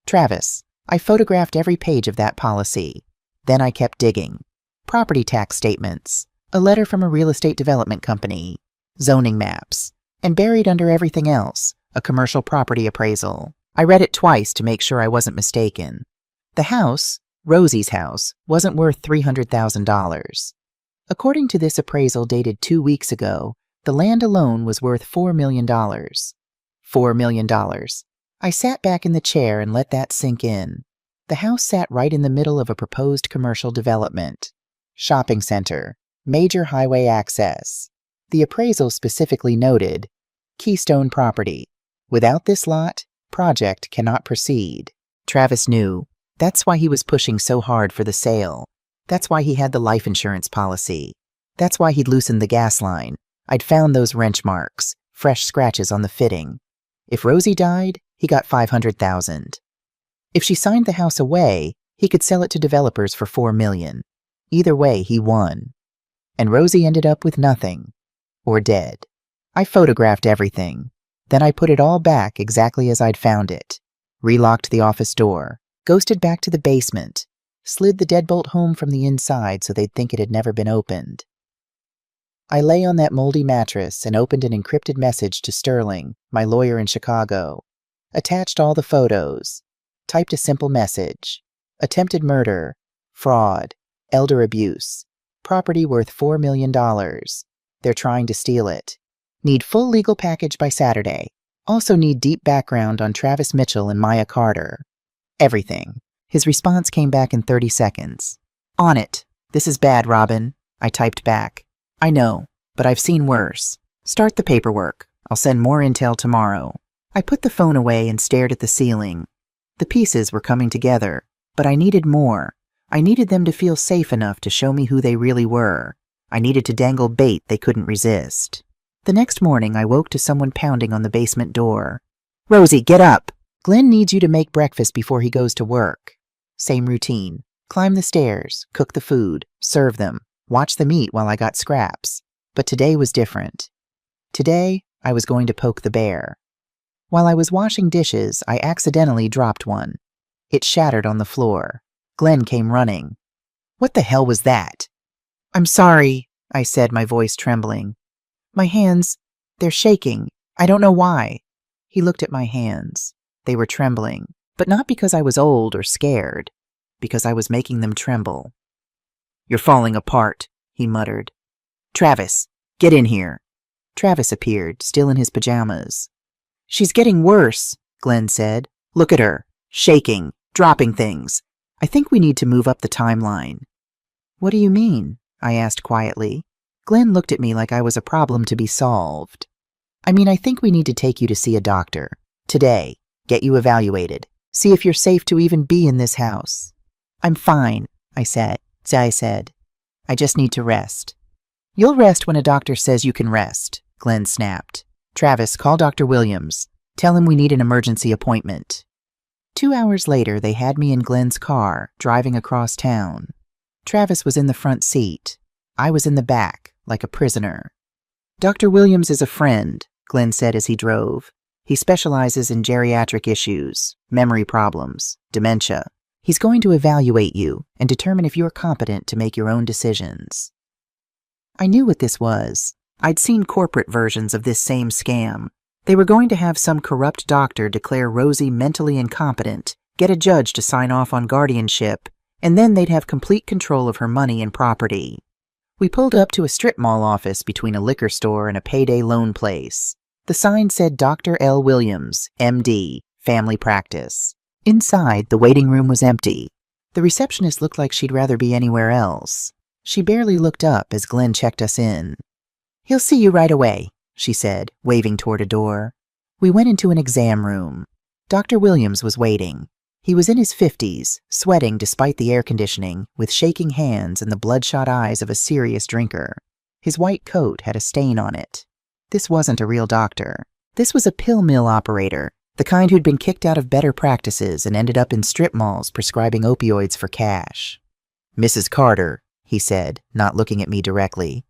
Travis. I photographed every page of that policy. Then I kept digging. Property tax statements, a letter from a real estate development company, zoning maps, and buried under everything else, a commercial property appraisal. I read it twice to make sure I wasn't mistaken. The house, Rosie's house, wasn't worth $300,000. According to this appraisal dated 2 weeks ago, the land alone was worth $4 million. $4 million. I sat back in the chair and let that sink in. The house sat right in the middle of a proposed commercial development. Shopping center, major highway access. The appraisal specifically noted, Keystone property. Without this lot, project cannot proceed. Travis knew. That's why he was pushing so hard for the sale. That's why he had the life insurance policy. That's why he'd loosened the gas line. I'd found those wrench marks, fresh scratches on the fitting. If Rosie died, he got $500,000. If she signed the house away, he could sell it to developers for $4 million. Either way, he won. And Rosie ended up with nothing. Or dead. I photographed everything. Then I put it all back exactly as I'd found it. Relocked the office door. Ghosted back to the basement. Slid the deadbolt home from the inside so they'd think it had never been opened. I lay on that moldy mattress and opened an encrypted message to Sterling, my lawyer in Chicago. Attached all the photos. Typed a simple message. Attempted murder. Fraud. Elder abuse. Property worth $4 million. They're trying to steal it. Need full legal package by Saturday. Also need deep background on Travis Mitchell and Maya Carter. Everything. His response came back in 30 seconds. On it. This is bad, Robin. I typed back. I know, but I've seen worse. Start the paperwork. I'll send more intel tomorrow. I put the phone away and stared at the ceiling. The pieces were coming together, but I needed more. I needed them to feel safe enough to show me who they really were. I needed to dangle bait they couldn't resist. The next morning, I woke to someone pounding on the basement door. Rosie, get up! Glenn needs you to make breakfast before he goes to work. Same routine. Climb the stairs, cook the food, serve them, watch them eat while I got scraps. But today was different. Today, I was going to poke the bear. While I was washing dishes, I accidentally dropped one. It shattered on the floor. Glenn came running. What the hell was that? I'm sorry, I said, my voice trembling. My hands, they're shaking. I don't know why. He looked at my hands. They were trembling, but not because I was old or scared, because I was making them tremble. You're falling apart, he muttered. Travis, get in here. Travis appeared, still in his pajamas. She's getting worse, Glenn said. Look at her, shaking, dropping things. I think we need to move up the timeline. What do you mean? I asked quietly. Glenn looked at me like I was a problem to be solved. I mean, I think we need to take you to see a doctor. Today. Get you evaluated. See if you're safe to even be in this house. I'm fine, I said. I just need to rest. You'll rest when a doctor says you can rest, Glenn snapped. Travis, call Dr. Williams. Tell him we need an emergency appointment. 2 hours later, they had me in Glenn's car, driving across town. Travis was in the front seat. I was in the back, like a prisoner. Dr. Williams is a friend, Glenn said as he drove. He specializes in geriatric issues, memory problems, dementia. He's going to evaluate you and determine if you're competent to make your own decisions. I knew what this was. I'd seen corporate versions of this same scam. They were going to have some corrupt doctor declare Rosie mentally incompetent, get a judge to sign off on guardianship, and then they'd have complete control of her money and property. We pulled up to a strip mall office between a liquor store and a payday loan place. The sign said Dr. L. Williams, M.D., Family Practice. Inside, the waiting room was empty. The receptionist looked like she'd rather be anywhere else. She barely looked up as Glenn checked us in. He'll see you right away, she said, waving toward a door. We went into an exam room. Dr. Williams was waiting. He was in his 50s, sweating despite the air conditioning, with shaking hands and the bloodshot eyes of a serious drinker. His white coat had a stain on it. This wasn't a real doctor. This was a pill mill operator, the kind who'd been kicked out of better practices and ended up in strip malls prescribing opioids for cash. Mrs. Carter, he said, not looking at me directly.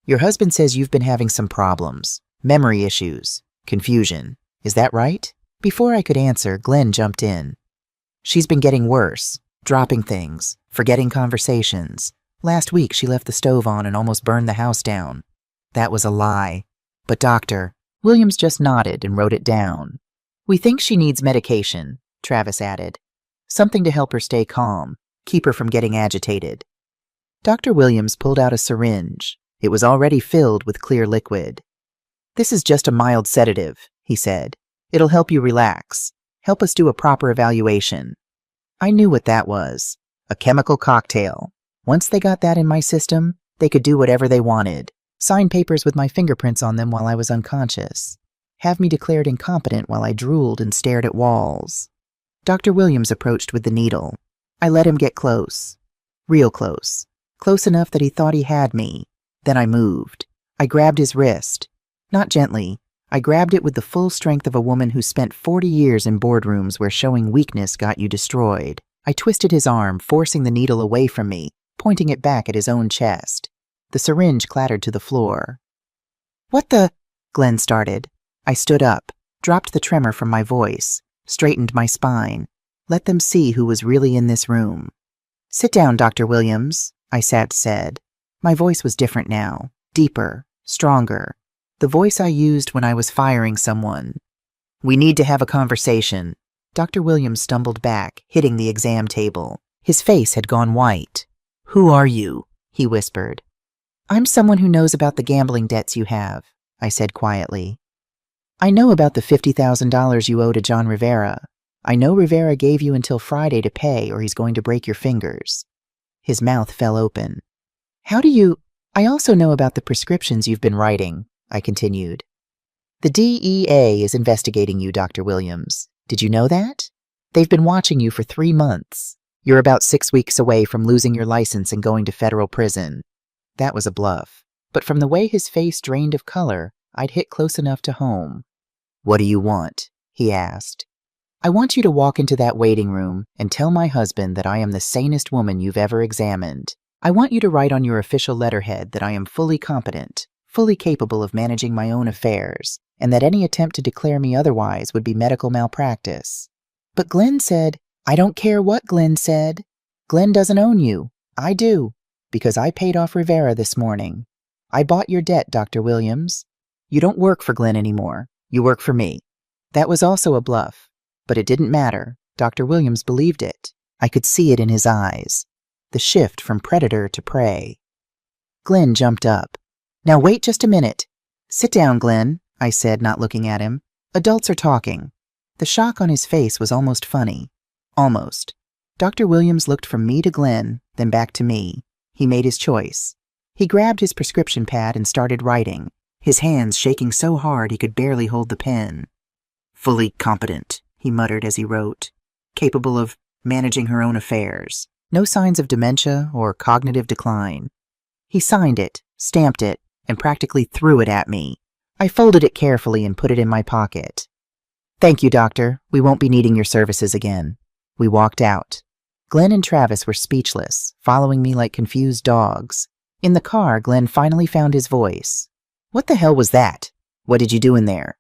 Your husband says you've been having some problems, memory issues, confusion. Is that right? Before I could answer, Glenn jumped in. She's been getting worse, dropping things, forgetting conversations. Last week she left the stove on and almost burned the house down. That was a lie. But Dr. Williams just nodded and wrote it down. We think she needs medication, Travis added. Something to help her stay calm, keep her from getting agitated. Dr. Williams pulled out a syringe. It was already filled with clear liquid. This is just a mild sedative, he said. It'll help you relax. Help us do a proper evaluation. I knew what that was. A chemical cocktail. Once they got that in my system, they could do whatever they wanted. Sign papers with my fingerprints on them while I was unconscious. Have me declared incompetent while I drooled and stared at walls. Dr. Williams approached with the needle. I let him get close. Real close. Close enough that he thought he had me. Then I moved. I grabbed his wrist. Not gently. I grabbed it with the full strength of a woman who spent 40 years in boardrooms where showing weakness got you destroyed. I twisted his arm, forcing the needle away from me, pointing it back at his own chest. The syringe clattered to the floor. "What the—" Glenn started. I stood up, dropped the tremor from my voice, straightened my spine. Let them see who was really in this room. "Sit down, Dr. Williams," I said. My voice was different now, deeper, stronger. The voice I used when I was firing someone. "We need to have a conversation." Dr. Williams stumbled back, hitting the exam table. His face had gone white. "Who are you?" he whispered. "I'm someone who knows about the gambling debts you have," I said quietly. "I know about the $50,000 you owe to John Rivera. I know Rivera gave you until Friday to pay or he's going to break your fingers." His mouth fell open. "How do you—" "I also know about the prescriptions you've been writing," I continued. "The DEA is investigating you, Dr. Williams. Did you know that? They've been watching you for 3 months. You're about 6 weeks away from losing your license and going to federal prison." That was a bluff, but from the way his face drained of color, I'd hit close enough to home. "What do you want?" he asked. "I want you to walk into that waiting room and tell my husband that I am the sanest woman you've ever examined. I want you to write on your official letterhead that I am fully competent, fully capable of managing my own affairs, and that any attempt to declare me otherwise would be medical malpractice." "But Glenn said—" "I don't care what Glenn said. Glenn doesn't own you. I do, because I paid off Rivera this morning. I bought your debt, Dr. Williams. You don't work for Glenn anymore. You work for me." That was also a bluff, but it didn't matter. Dr. Williams believed it. I could see it in his eyes. The shift from predator to prey. Glenn jumped up. "Now wait just a minute." "Sit down, Glenn," I said, not looking at him. "Adults are talking." The shock on his face was almost funny. Almost. Dr. Williams looked from me to Glenn, then back to me. He made his choice. He grabbed his prescription pad and started writing, his hands shaking so hard he could barely hold the pen. "Fully competent," he muttered as he wrote. "Capable of managing her own affairs. No signs of dementia or cognitive decline." He signed it, stamped it, and practically threw it at me. I folded it carefully and put it in my pocket. "Thank you, doctor. We won't be needing your services again." We walked out. Glenn and Travis were speechless, following me like confused dogs. In the car, Glenn finally found his voice. "What the hell was that? What did you do in there?"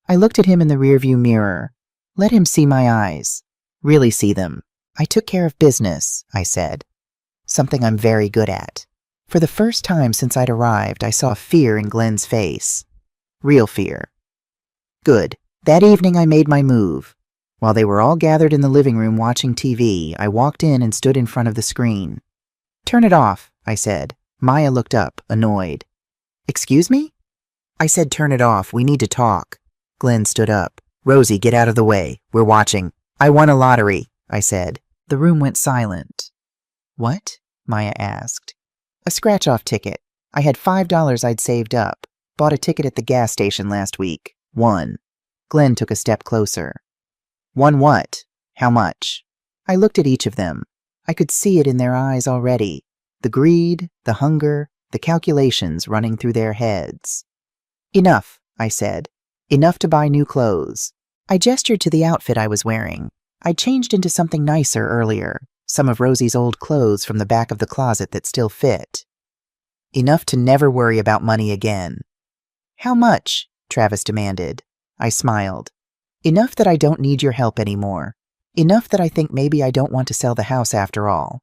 I looked at him in the rearview mirror. Let him see my eyes. Really see them. "I took care of business," I said. Something I'm very good at. For the first time since I'd arrived, I saw fear in Glenn's face. Real fear. Good. That evening I made my move. While they were all gathered in the living room watching TV, I walked in and stood in front of the screen. "Turn it off," I said. Maya looked up, annoyed. "Excuse me?" I said turn it off. We need to talk. Glenn stood up. "Rosie, get out of the way. We're watching." "I won a lottery," I said. The room went silent. "What?" Maya asked. "A scratch-off ticket. I had $5 I'd saved up. Bought a ticket at the gas station last week. Won." Glenn took a step closer. "Won what? How much?" I looked at each of them. I could see it in their eyes already. The greed, the hunger, the calculations running through their heads. "Enough," I said. "Enough to buy new clothes." I gestured to the outfit I was wearing. I'd changed into something nicer earlier, some of Rosie's old clothes from the back of the closet that still fit. "Enough to never worry about money again." "How much?" Travis demanded. I smiled. "Enough that I don't need your help anymore. Enough that I think maybe I don't want to sell the house after all."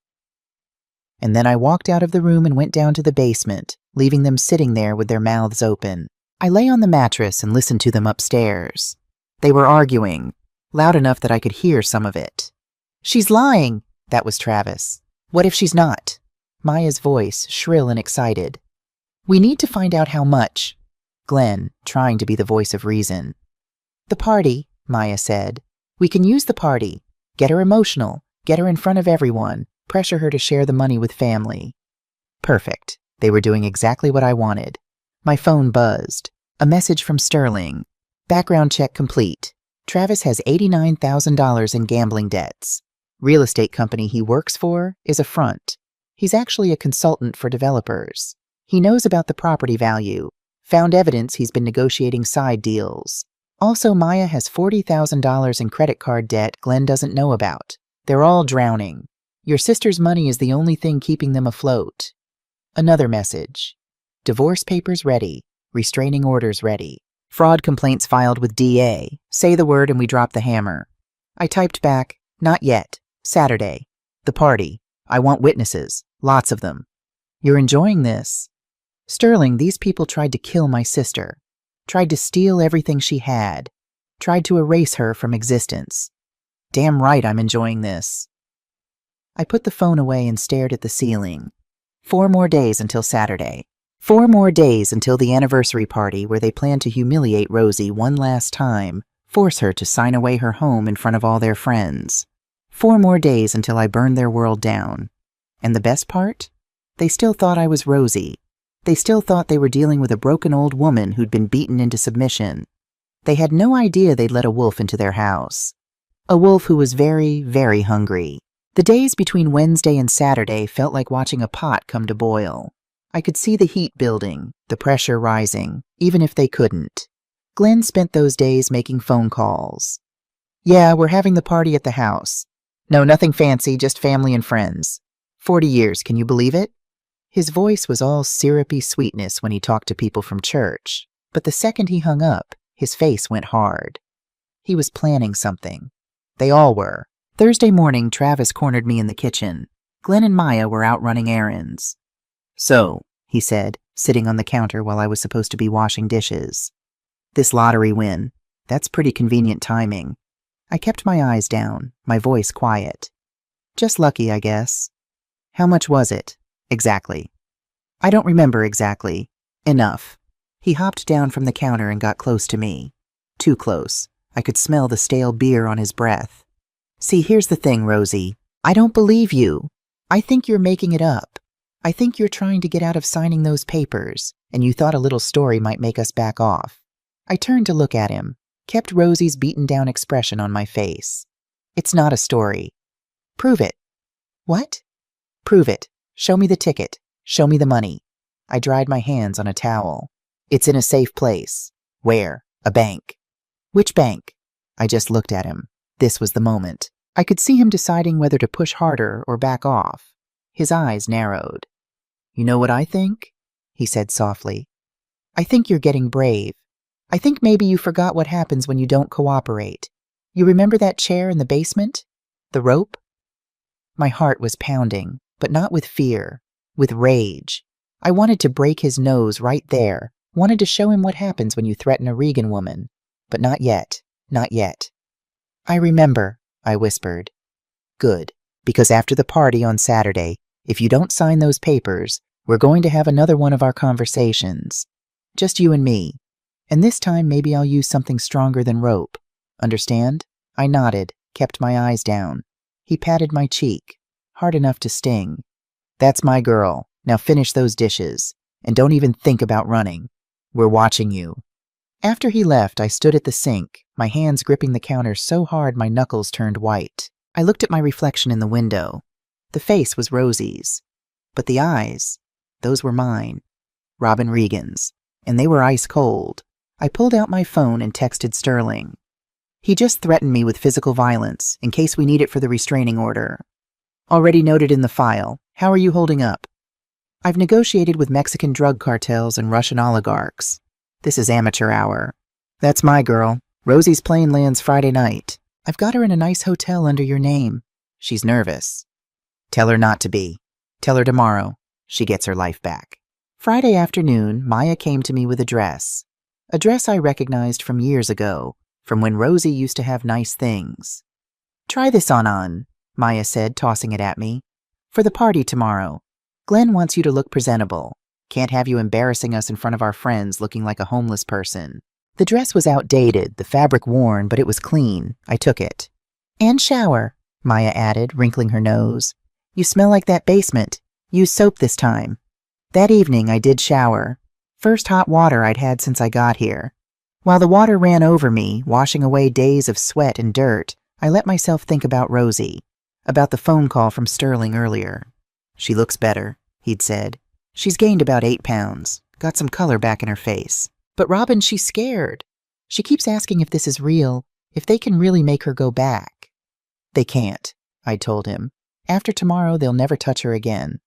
And then I walked out of the room and went down to the basement, leaving them sitting there with their mouths open. I lay on the mattress and listened to them upstairs. They were arguing, loud enough that I could hear some of it. "She's lying," that was Travis. "What if she's not?" Maya's voice, shrill and excited. "We need to find out how much." Glenn, trying to be the voice of reason. "The party," Maya said. "We can use the party. Get her emotional, get her in front of everyone, pressure her to share the money with family." Perfect. They were doing exactly what I wanted. My phone buzzed. A message from Sterling. "Background check complete. Travis has $89,000 in gambling debts. Real estate company he works for is a front. He's actually a consultant for developers. He knows about the property value, Found evidence he's been negotiating side deals. Also, Maya has $40,000 in credit card debt Glenn doesn't know about. They're all drowning. Your sister's money is the only thing keeping them afloat. Another message. Divorce papers ready. Restraining orders ready. Fraud complaints filed with DA. Say the word and we drop the hammer. I typed back, not yet. Saturday. The party. I want witnesses. Lots of them. You're enjoying this? Sterling, these people tried to kill my sister. Tried to steal everything she had. Tried to erase her from existence. Damn right I'm enjoying this. I put the phone away and stared at the ceiling. 4 more days until Saturday. 4 more days until the anniversary party where they plan to humiliate Rosie one last time, force her to sign away her home in front of all their friends. 4 more days until I burn their world down. And the best part? They still thought I was Rosie. They still thought they were dealing with a broken old woman who'd been beaten into submission. They had no idea they'd let a wolf into their house. A wolf who was very, very hungry. The days between Wednesday and Saturday felt like watching a pot come to boil. I could see the heat building, the pressure rising, even if they couldn't. Glenn spent those days making phone calls. Yeah, we're having the party at the house. No, nothing fancy, just family and friends. 40 years, can you believe it? His voice was all syrupy sweetness when he talked to people from church, but the second he hung up, his face went hard. He was planning something. They all were. Thursday morning, Travis cornered me in the kitchen. Glenn and Maya were out running errands. So, he said, sitting on the counter while I was supposed to be washing dishes. This lottery win. That's pretty convenient timing. I kept my eyes down, my voice quiet. Just lucky, I guess. How much was it? Exactly. I don't remember exactly. Enough. He hopped down from the counter and got close to me. Too close. I could smell the stale beer on his breath. See, here's the thing, Rosie. I don't believe you. I think you're making it up. I think you're trying to get out of signing those papers, and you thought a little story might make us back off. I turned to look at him, kept Rosie's beaten-down expression on my face. It's not a story. Prove it. What? Prove it. Show me the ticket. Show me the money. I dried my hands on a towel. It's in a safe place. Where? A bank. Which bank? I just looked at him. This was the moment. I could see him deciding whether to push harder or back off. His eyes narrowed. You know what I think? He said softly. I think you're getting brave. I think maybe you forgot what happens when you don't cooperate. You remember that chair in the basement? The rope? My heart was pounding, but not with fear, with rage. I wanted to break his nose right there, wanted to show him what happens when you threaten a Regan woman. But not yet, not yet. I remember, I whispered. Good, because after the party on Saturday, if you don't sign those papers, we're going to have another one of our conversations. Just you and me. And this time maybe I'll use something stronger than rope. Understand? I nodded, kept my eyes down. He patted my cheek, hard enough to sting. That's my girl. Now finish those dishes. And don't even think about running. We're watching you. After he left, I stood at the sink, my hands gripping the counter so hard my knuckles turned white. I looked at my reflection in the window. The face was Rosie's. But the eyes, those were mine. Robin Regan's. And they were ice cold. I pulled out my phone and texted Sterling. He just threatened me with physical violence, in case we need it for the restraining order. Already noted in the file. How are you holding up? I've negotiated with Mexican drug cartels and Russian oligarchs. This is amateur hour. That's my girl. Rosie's plane lands Friday night. I've got her in a nice hotel under your name. She's nervous. Tell her not to be. Tell her tomorrow. She gets her life back. Friday afternoon, Maya came to me with a dress. A dress I recognized from years ago, from when Rosie used to have nice things. Try this on, Maya said, tossing it at me. For the party tomorrow. Glenn wants you to look presentable. Can't have you embarrassing us in front of our friends looking like a homeless person. The dress was outdated, the fabric worn, but it was clean. I took it. And shower, Maya added, wrinkling her nose. You smell like that basement. Use soap this time. That evening I did shower. First hot water I'd had since I got here. While the water ran over me, washing away days of sweat and dirt, I let myself think about Rosie, about the phone call from Sterling earlier. She looks better, he'd said. She's gained about 8 pounds. got some color back in her face. But Robin, she's scared. She keeps asking if this is real, if they can really make her go back. They can't, I told him. After tomorrow, they'll never touch her again.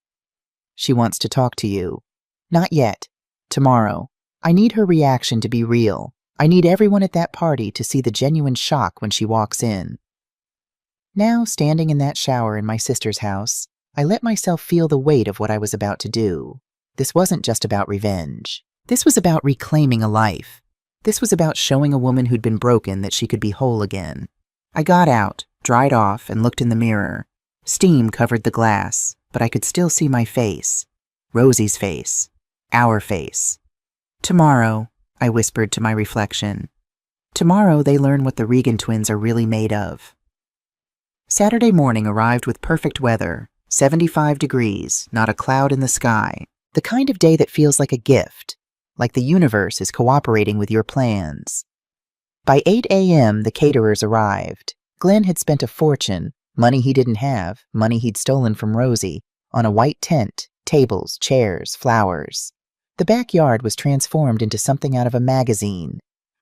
She wants to talk to you. Not yet. Tomorrow. I need her reaction to be real. I need everyone at that party to see the genuine shock when she walks in. Now, standing in that shower in my sister's house, I let myself feel the weight of what I was about to do. This wasn't just about revenge. This was about reclaiming a life. This was about showing a woman who'd been broken that she could be whole again. I got out, dried off, and looked in the mirror. Steam covered the glass, but I could still see my face. Rosie's face. Our face. Tomorrow, I whispered to my reflection. Tomorrow they learn what the Regan twins are really made of. Saturday morning arrived with perfect weather, 75 degrees, not a cloud in the sky. The kind of day that feels like a gift, like the universe is cooperating with your plans. By 8 a.m., the caterers arrived. Glenn had spent a fortune, money he didn't have, money he'd stolen from Rosie, on a white tent, tables, chairs, flowers. The backyard was transformed into something out of a magazine.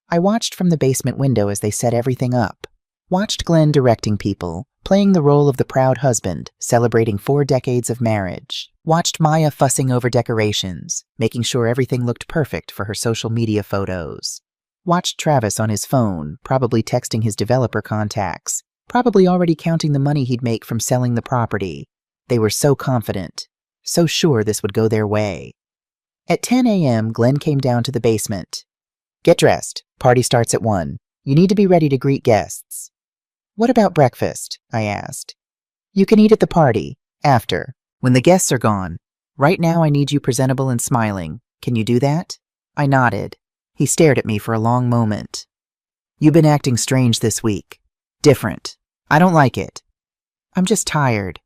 I watched from the basement window as they set everything up. Watched Glenn directing people, playing the role of the proud husband, celebrating 4 decades of marriage. Watched Maya fussing over decorations, making sure everything looked perfect for her social media photos. Watched Travis on his phone, probably texting his developer contacts, probably already counting the money he'd make from selling the property. They were so confident, so sure this would go their way. At 10 a.m., Glenn came down to the basement. Get dressed. Party starts at 1. You need to be ready to greet guests. What about breakfast? I asked. You can eat at the party. After. When the guests are gone. Right now I need you presentable and smiling. Can you do that? I nodded. He stared at me for a long moment. You've been acting strange this week. Different. I don't like it. I'm just tired.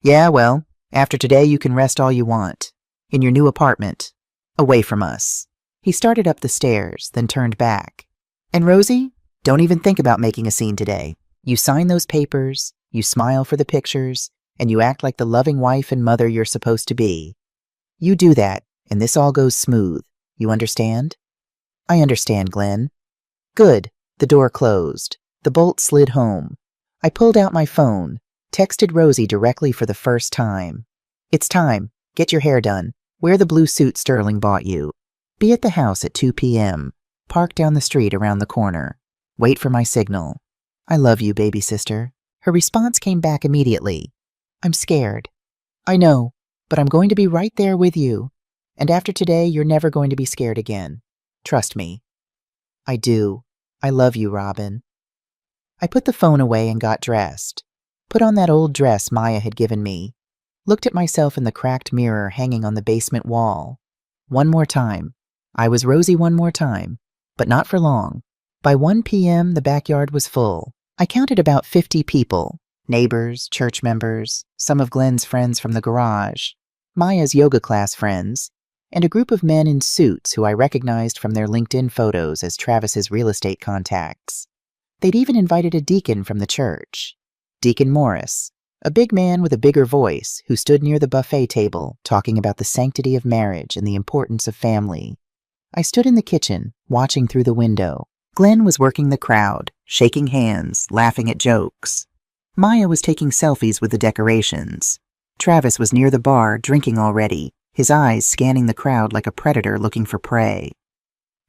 Yeah, well, after today you can rest all you want. In your new apartment. Away from us. He started up the stairs, then turned back. And Rosie, don't even think about making a scene today. You sign those papers, you smile for the pictures, and you act like the loving wife and mother you're supposed to be. You do that, and this all goes smooth. You understand? I understand, Glenn. Good. The door closed. The bolt slid home. I pulled out my phone, texted Rosie directly for the first time. It's time. Get your hair done. Wear the blue suit Sterling bought you. Be at the house at 2 p.m. Park down the street around the corner. Wait for my signal. I love you, baby sister. Her response came back immediately. I'm scared. I know, but I'm going to be right there with you. And after today, you're never going to be scared again. Trust me. I do. I love you, Robin. I put the phone away and got dressed. Put on that old dress Maya had given me. Looked at myself in the cracked mirror hanging on the basement wall. One more time. I was Rosie one more time, but not for long. By 1 p.m., the backyard was full. I counted about 50 people, neighbors, church members, some of Glenn's friends from the garage, Maya's yoga class friends, and a group of men in suits who I recognized from their LinkedIn photos as Travis's real estate contacts. They'd even invited a deacon from the church, Deacon Morris, a big man with a bigger voice who stood near the buffet table talking about the sanctity of marriage and the importance of family. I stood in the kitchen, watching through the window. Glenn was working the crowd, shaking hands, laughing at jokes. Maya was taking selfies with the decorations. Travis was near the bar, drinking already, his eyes scanning the crowd like a predator looking for prey.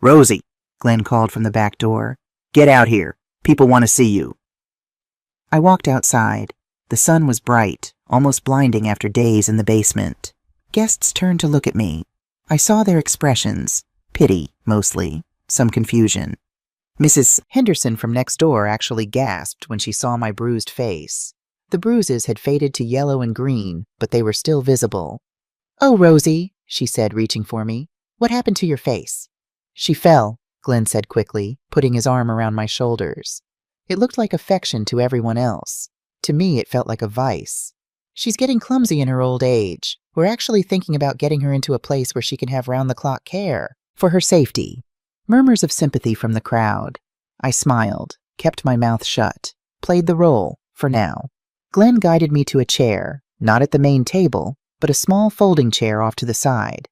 Rosie, Glenn called from the back door. Get out here. People want to see you. I walked outside. The sun was bright, almost blinding after days in the basement. Guests turned to look at me. I saw their expressions. Pity, mostly. Some confusion. Mrs. Henderson from next door actually gasped when she saw my bruised face. The bruises had faded to yellow and green, but they were still visible. Oh, Rosie, she said, reaching for me. What happened to your face? She fell, Glenn said quickly, putting his arm around my shoulders. It looked like affection to everyone else. To me, it felt like a vice. She's getting clumsy in her old age. We're actually thinking about getting her into a place where she can have round-the-clock care, for her safety. Murmurs of sympathy from the crowd. I smiled, kept my mouth shut, played the role, for now. Glenn guided me to a chair, not at the main table, but a small folding chair off to the side.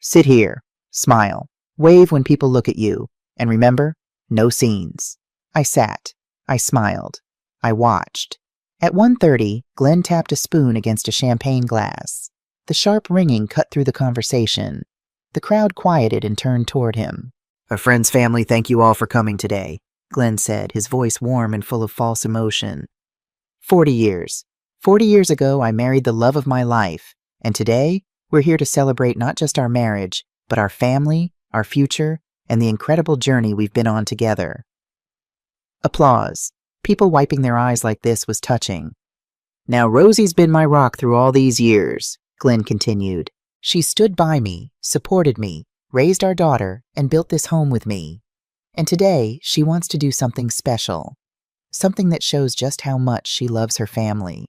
Sit here. Smile. Wave when people look at you. And remember, no scenes. I sat. I smiled. I watched. At 1:30, Glenn tapped a spoon against a champagne glass. The sharp ringing cut through the conversation. The crowd quieted and turned toward him. "Our friend's family thank you all for coming today," Glenn said, his voice warm and full of false emotion. 40 years. 40 years ago, I married the love of my life, and today, we're here to celebrate not just our marriage, but our family, our future, and the incredible journey we've been on together. Applause. People wiping their eyes like this was touching. "Now, Rosie's been my rock through all these years," Glenn continued. "She stood by me, supported me, raised our daughter, and built this home with me. And today, she wants to do something special. Something that shows just how much she loves her family."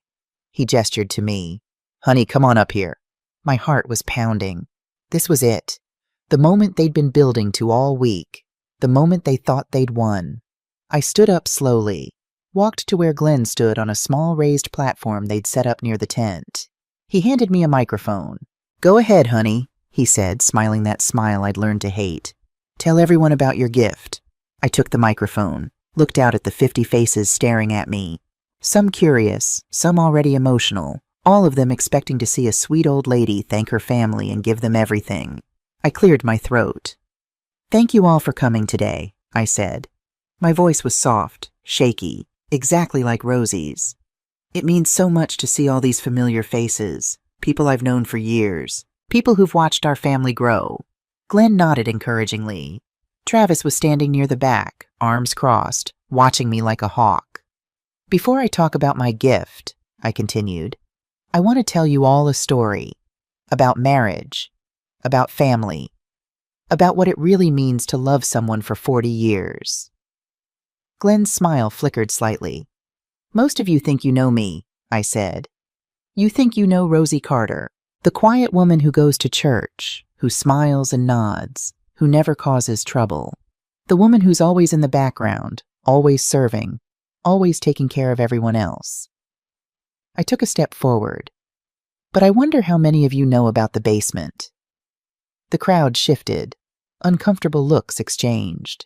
He gestured to me. "Honey, come on up here." My heart was pounding. This was it. The moment they'd been building to all week. The moment they thought they'd won. I stood up slowly, walked to where Glenn stood on a small raised platform they'd set up near the tent. He handed me a microphone. "Go ahead, honey," he said, smiling that smile I'd learned to hate. "Tell everyone about your gift." I took the microphone, looked out at the 50 faces staring at me. Some curious, some already emotional, all of them expecting to see a sweet old lady thank her family and give them everything. I cleared my throat. "Thank you all for coming today," I said. My voice was soft, shaky, exactly like Rosie's. "It means so much to see all these familiar faces, people I've known for years, people who've watched our family grow." Glenn nodded encouragingly. Travis was standing near the back, arms crossed, watching me like a hawk. "Before I talk about my gift," I continued, "I want to tell you all a story. About marriage. About family. About what it really means to love someone for 40 years. Glenn's smile flickered slightly. "Most of you think you know me," I said. "You think you know Rosie Carter, the quiet woman who goes to church, who smiles and nods, who never causes trouble. The woman who's always in the background, always serving, always taking care of everyone else." I took a step forward. "But I wonder how many of you know about the basement." The crowd shifted. Uncomfortable looks exchanged.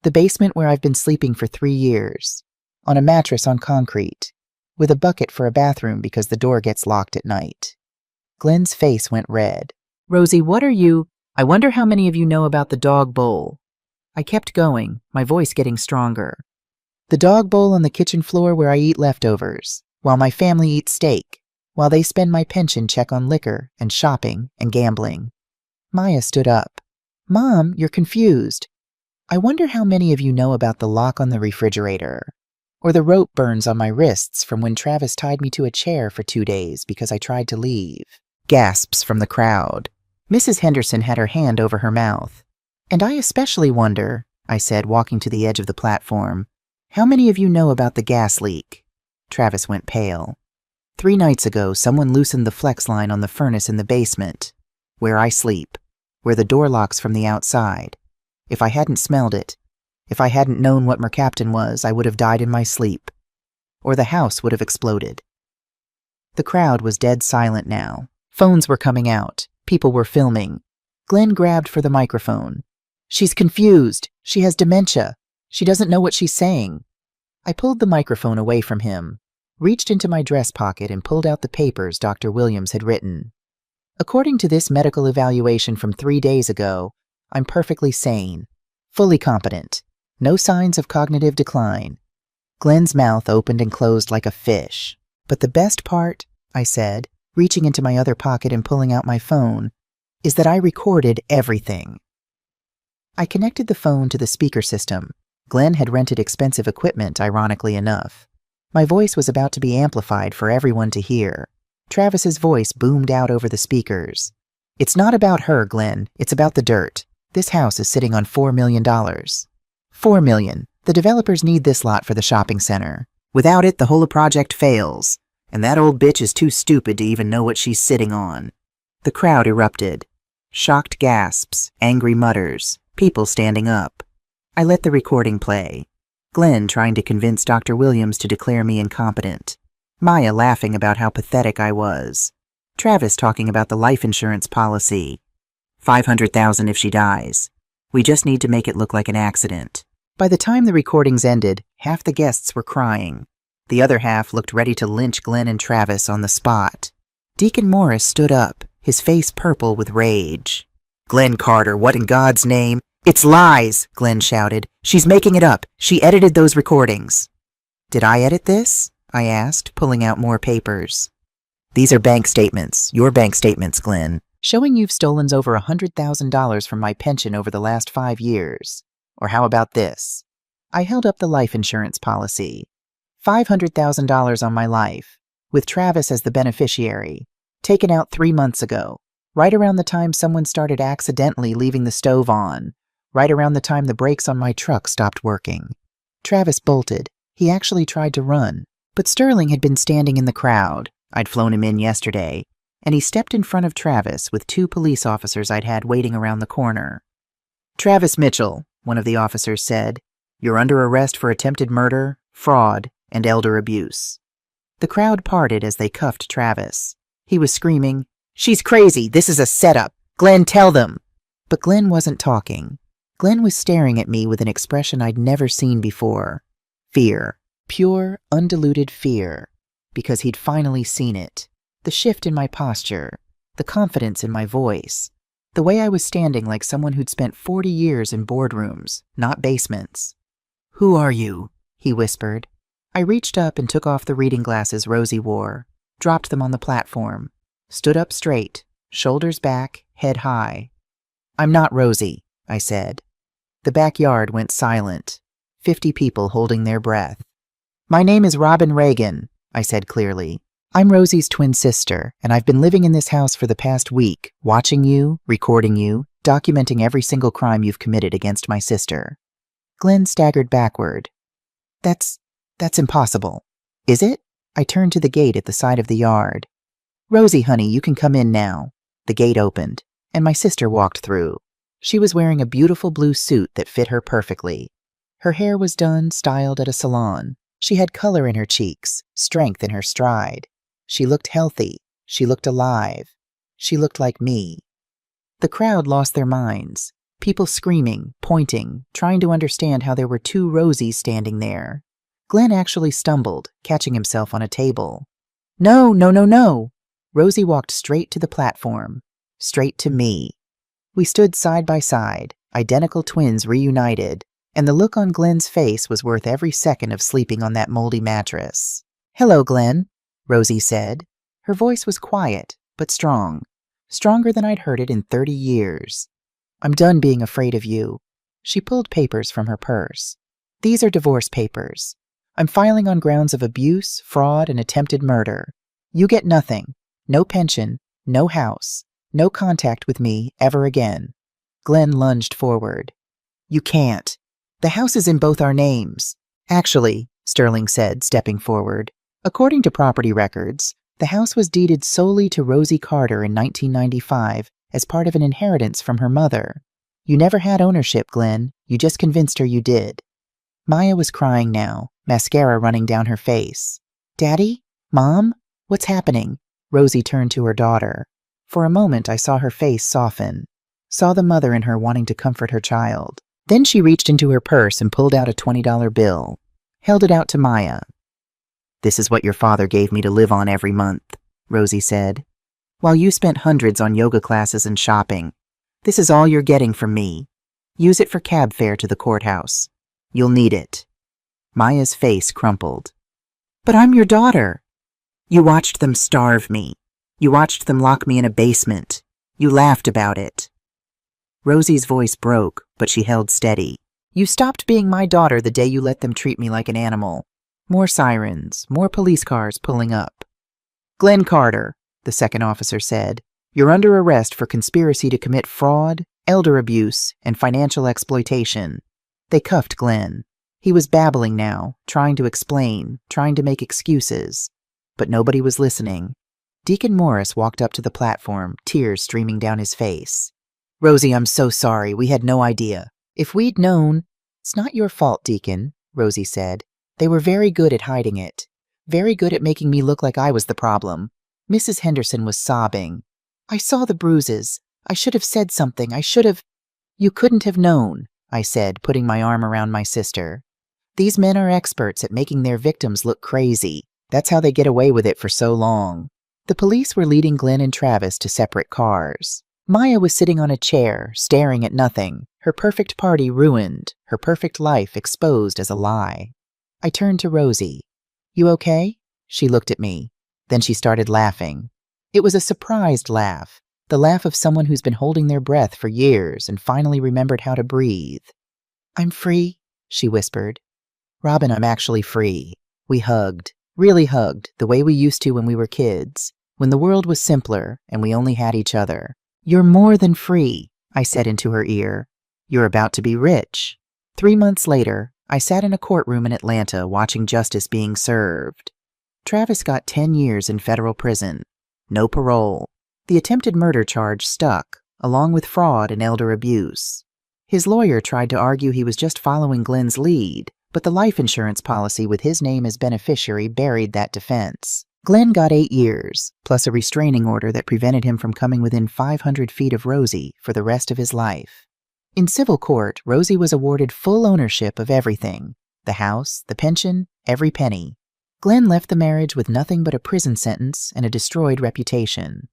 "The basement where I've been sleeping for 3 years, on a mattress on concrete, with a bucket for a bathroom because the door gets locked at night." Glenn's face went red. "Rosie, what are you? I wonder how many of you know about the dog bowl." I kept going, my voice getting stronger. "The dog bowl on the kitchen floor where I eat leftovers, while my family eats steak, while they spend my pension check on liquor and shopping and gambling." Maya stood up. "Mom, you're confused. I wonder how many of you know about the lock on the refrigerator, or the rope burns on my wrists from when Travis tied me to a chair for 2 days because I tried to leave." Gasps from the crowd. Mrs. Henderson had her hand over her mouth. "And I especially wonder," I said, walking to the edge of the platform, "how many of you know about the gas leak?" Travis went pale. 3 nights ago, someone loosened the flex line on the furnace in the basement, where I sleep, where the door locks from the outside. If I hadn't smelled it, if I hadn't known what mercaptan was, I would have died in my sleep. Or the house would have exploded. The crowd was dead silent now. Phones were coming out. People were filming. Glenn grabbed for the microphone. "She's confused. She has dementia. She doesn't know what she's saying." I pulled the microphone away from him, reached into my dress pocket and pulled out the papers Dr. Williams had written. "According to this medical evaluation from 3 days ago, I'm perfectly sane, fully competent, no signs of cognitive decline." Glenn's mouth opened and closed like a fish. "But the best part," I said, reaching into my other pocket and pulling out my phone, "is that I recorded everything." I connected the phone to the speaker system. Glenn had rented expensive equipment, ironically enough. My voice was about to be amplified for everyone to hear. Travis's voice boomed out over the speakers. "It's not about her, Glenn. It's about the dirt. This house is sitting on $4 million. $4 million. The developers need this lot for the shopping center. Without it, the whole project fails. And that old bitch is too stupid to even know what she's sitting on." The crowd erupted. Shocked gasps, angry mutters, people standing up. I let the recording play. Glenn trying to convince Dr. Williams to declare me incompetent. Maya laughing about how pathetic I was. Travis talking about the life insurance policy. $500,000 if she dies. We just need to make it look like an accident. By the time the recordings ended, half the guests were crying. The other half looked ready to lynch Glenn and Travis on the spot. Deacon Morris stood up, his face purple with rage. "Glenn Carter, what in God's name?" "It's lies!" Glenn shouted. "She's making it up. She edited those recordings." "Did I edit this?" I asked, pulling out more papers. "These are bank statements. Your bank statements, Glenn. Showing you've stolen over $100,000 from my pension over the last 5 years. Or how about this?" I held up the life insurance policy. $500,000 on my life, with Travis as the beneficiary, taken out 3 months ago, right around the time someone started accidentally leaving the stove on, right around the time the brakes on my truck stopped working. Travis bolted. He actually tried to run, but Sterling had been standing in the crowd. I'd flown him in yesterday, and he stepped in front of Travis with 2 police officers I'd had waiting around the corner. "Travis Mitchell," one of the officers said, "you're under arrest for attempted murder, fraud, and elder abuse." The crowd parted as they cuffed Travis. He was screaming, "She's crazy! This is a setup! Glenn, tell them!" But Glenn wasn't talking. Glenn was staring at me with an expression I'd never seen before. Fear. Pure, undiluted fear. Because he'd finally seen it. The shift in my posture. The confidence in my voice. The way I was standing like someone who'd spent 40 years in boardrooms, not basements. "Who are you?" he whispered. I reached up and took off the reading glasses Rosie wore, dropped them on the platform, stood up straight, shoulders back, head high. "I'm not Rosie," I said. The backyard went silent, 50 people holding their breath. "My name is Robin Reagan," I said clearly. "I'm Rosie's twin sister, and I've been living in this house for the past week, watching you, recording you, documenting every single crime you've committed against my sister." Glenn staggered backward. That's impossible." "Is it?" I turned to the gate at the side of the yard. "Rosie, honey, you can come in now." The gate opened, and my sister walked through. She was wearing a beautiful blue suit that fit her perfectly. Her hair was done, styled at a salon. She had color in her cheeks, strength in her stride. She looked healthy. She looked alive. She looked like me. The crowd lost their minds. People screaming, pointing, trying to understand how there were 2 Rosies standing there. Glenn actually stumbled, catching himself on a table. "No, no, no, no!" Rosie walked straight to the platform, straight to me. We stood side by side, identical twins reunited, and the look on Glenn's face was worth every second of sleeping on that moldy mattress. "Hello, Glenn," Rosie said. Her voice was quiet, but strong. Stronger than I'd heard it in 30 years. "I'm done being afraid of you." She pulled papers from her purse. "These are divorce papers. I'm filing on grounds of abuse, fraud, and attempted murder. You get nothing. No pension, no house, no contact with me ever again." Glenn lunged forward. "You can't. The house is in both our names." "Actually," Sterling said, stepping forward, "according to property records, the house was deeded solely to Rosie Carter in 1995 as part of an inheritance from her mother. You never had ownership, Glenn. You just convinced her you did." Maya was crying now, mascara running down her face. "Daddy? Mom? What's happening?" Rosie turned to her daughter. For a moment I saw her face soften, saw the mother in her wanting to comfort her child. Then she reached into her purse and pulled out a $20 bill, held it out to Maya. "This is what your father gave me to live on every month," Rosie said. "While you spent hundreds on yoga classes and shopping, this is all you're getting from me. Use it for cab fare to the courthouse. You'll need it." Maya's face crumpled. "But I'm your daughter." "You watched them starve me. You watched them lock me in a basement. You laughed about it." Rosie's voice broke, but she held steady. "You stopped being my daughter the day you let them treat me like an animal." More sirens, more police cars pulling up. "Glenn Carter," the second officer said, "you're under arrest for conspiracy to commit fraud, elder abuse, and financial exploitation." They cuffed Glenn. He was babbling now, trying to explain, trying to make excuses. But nobody was listening. Deacon Morris walked up to the platform, tears streaming down his face. "Rosie, I'm so sorry. We had no idea. If we'd known—" "It's not your fault, Deacon," Rosie said. "They were very good at hiding it. Very good at making me look like I was the problem." Mrs. Henderson was sobbing. "I saw the bruises. I should have said something. I should have. You couldn't have known, I said, putting my arm around my sister. These men are experts at making their victims look crazy. That's how they get away with it for so long. The police were leading Glenn and Travis to separate cars. Maya was sitting on a chair, staring at nothing, her perfect party ruined, her perfect life exposed as a lie. I turned to Rosie. You okay? She looked at me. Then she started laughing. It was a surprised laugh, the laugh of someone who's been holding their breath for years and finally remembered how to breathe. I'm free, she whispered. Robin, I'm actually free. We hugged, really hugged, the way we used to when we were kids, when the world was simpler and we only had each other. You're more than free, I said into her ear. You're about to be rich. 3 months later, I sat in a courtroom in Atlanta watching justice being served. Travis got 10 years in federal prison. No parole. The attempted murder charge stuck, along with fraud and elder abuse. His lawyer tried to argue he was just following Glenn's lead, but the life insurance policy with his name as beneficiary buried that defense. Glenn got 8 years, plus a restraining order that prevented him from coming within 500 feet of Rosie for the rest of his life. In civil court, Rosie was awarded full ownership of everything: the house, the pension, every penny. Glenn left the marriage with nothing but a prison sentence and a destroyed reputation.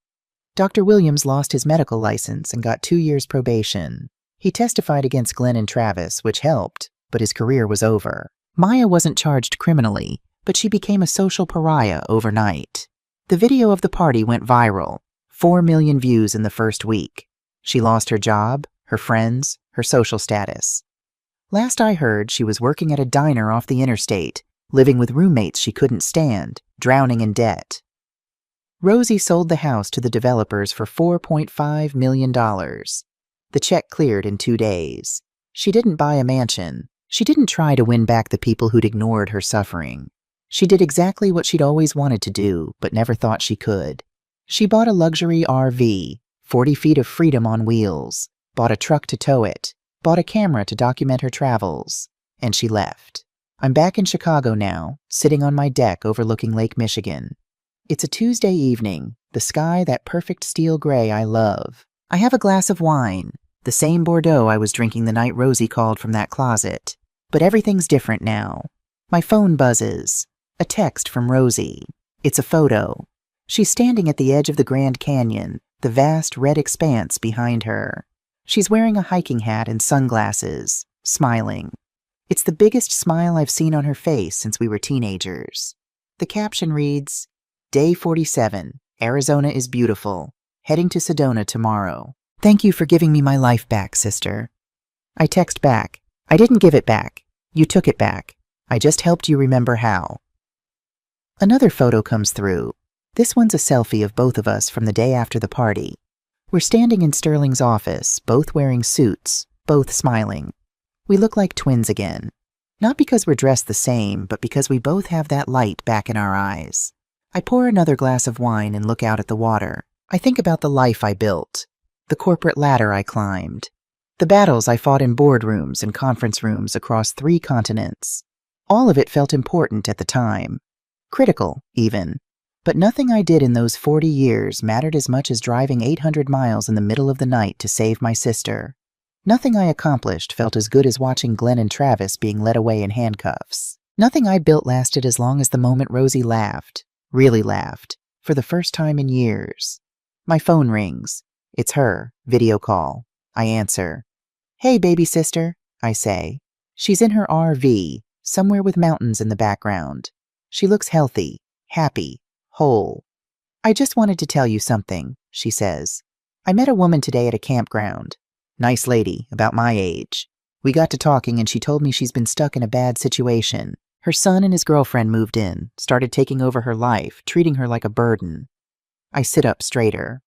Dr. Williams lost his medical license and got 2 years probation. He testified against Glenn and Travis, which helped, but his career was over. Maya wasn't charged criminally, but she became a social pariah overnight. The video of the party went viral, 4 million views in the first week. She lost her job, her friends, her social status. Last I heard, she was working at a diner off the interstate, living with roommates she couldn't stand, drowning in debt. Rosie sold the house to the developers for $4.5 million. The check cleared in 2 days. She didn't buy a mansion. She didn't try to win back the people who'd ignored her suffering. She did exactly what she'd always wanted to do, but never thought she could. She bought a luxury RV, 40 feet of freedom on wheels, bought a truck to tow it, bought a camera to document her travels, and she left. I'm back in Chicago now, sitting on my deck overlooking Lake Michigan. It's a Tuesday evening, the sky that perfect steel gray I love. I have a glass of wine, the same Bordeaux I was drinking the night Rosie called from that closet. But everything's different now. My phone buzzes. A text from Rosie. It's a photo. She's standing at the edge of the Grand Canyon, the vast red expanse behind her. She's wearing a hiking hat and sunglasses, smiling. It's the biggest smile I've seen on her face since we were teenagers. The caption reads, Day 47, Arizona is beautiful. Heading to Sedona tomorrow. Thank you for giving me my life back, sister. I text back. I didn't give it back. You took it back. I just helped you remember how. Another photo comes through. This one's a selfie of both of us from the day after the party. We're standing in Sterling's office, both wearing suits, both smiling. We look like twins again. Not because we're dressed the same, but because we both have that light back in our eyes. I pour another glass of wine and look out at the water. I think about the life I built, the corporate ladder I climbed, the battles I fought in boardrooms and conference rooms across 3 continents. All of it felt important at the time. Critical, even. But nothing I did in those 40 years mattered as much as driving 800 miles in the middle of the night to save my sister. Nothing I accomplished felt as good as watching Glenn and Travis being led away in handcuffs. Nothing I built lasted as long as the moment Rosie laughed, really laughed, for the first time in years. My phone rings. It's her, video call. I answer. Hey, baby sister, I say. She's in her RV, somewhere with mountains in the background. She looks healthy, happy, whole. I just wanted to tell you something, she says. I met a woman today at a campground. Nice lady, about my age. We got to talking and she told me she's been stuck in a bad situation. Her son and his girlfriend moved in, started taking over her life, treating her like a burden. I sit up straighter.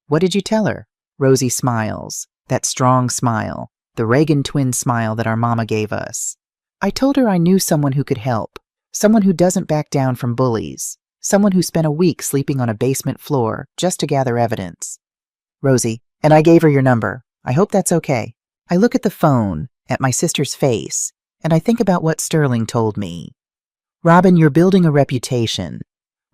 What did you tell her? Rosie smiles, that strong smile, the Reagan twin smile that our mama gave us. I told her I knew someone who could help, someone who doesn't back down from bullies, someone who spent a week sleeping on a basement floor just to gather evidence. Rosie, and I gave her your number. I hope that's okay. I look at the phone, at my sister's face, and I think about what Sterling told me. Robin, you're building a reputation.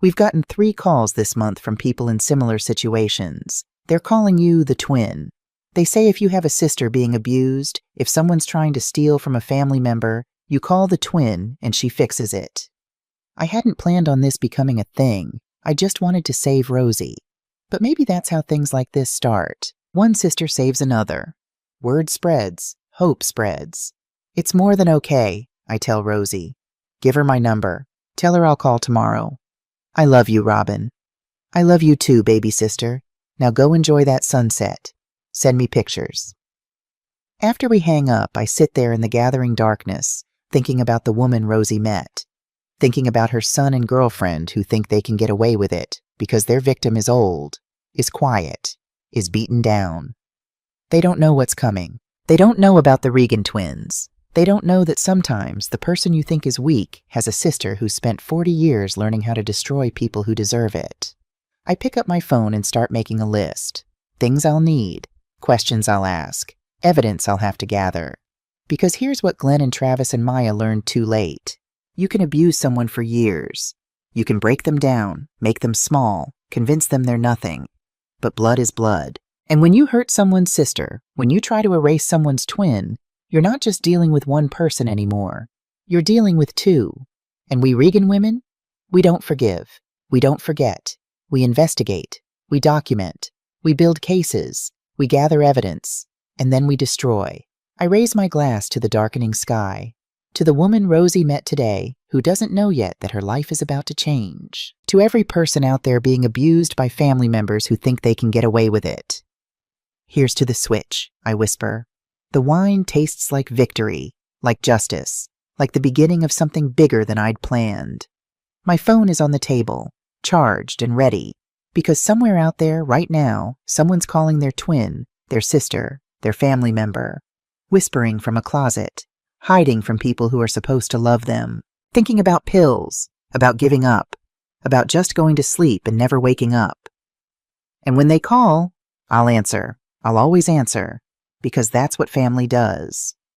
We've gotten 3 calls this month from people in similar situations. They're calling you the twin. They say if you have a sister being abused, if someone's trying to steal from a family member, you call the twin and she fixes it. I hadn't planned on this becoming a thing. I just wanted to save Rosie. But maybe that's how things like this start. One sister saves another. Word spreads. Hope spreads. It's more than okay, I tell Rosie. Give her my number. Tell her I'll call tomorrow. I love you, Robin. I love you too, baby sister. Now go enjoy that sunset. Send me pictures. After we hang up, I sit there in the gathering darkness, thinking about the woman Rosie met. Thinking about her son and girlfriend who think they can get away with it because their victim is old, is quiet, is beaten down. They don't know what's coming. They don't know about the Regan twins. They don't know that sometimes the person you think is weak has a sister who spent 40 years learning how to destroy people who deserve it. I pick up my phone and start making a list. Things I'll need, questions I'll ask, evidence I'll have to gather. Because here's what Glenn and Travis and Maya learned too late. You can abuse someone for years. You can break them down, make them small, convince them they're nothing. But blood is blood. And when you hurt someone's sister, when you try to erase someone's twin, you're not just dealing with one person anymore. You're dealing with two. And we Regan women, we don't forgive. We don't forget. We investigate. We document. We build cases. We gather evidence. And then we destroy. I raise my glass to the darkening sky. To the woman Rosie met today, who doesn't know yet that her life is about to change. To every person out there being abused by family members who think they can get away with it. Here's to the switch, I whisper. The wine tastes like victory, like justice, like the beginning of something bigger than I'd planned. My phone is on the table, charged and ready, because somewhere out there right now, someone's calling their twin, their sister, their family member, whispering from a closet, hiding from people who are supposed to love them, thinking about pills, about giving up, about just going to sleep and never waking up. And when they call, I'll answer. I'll always answer, because that's what family does.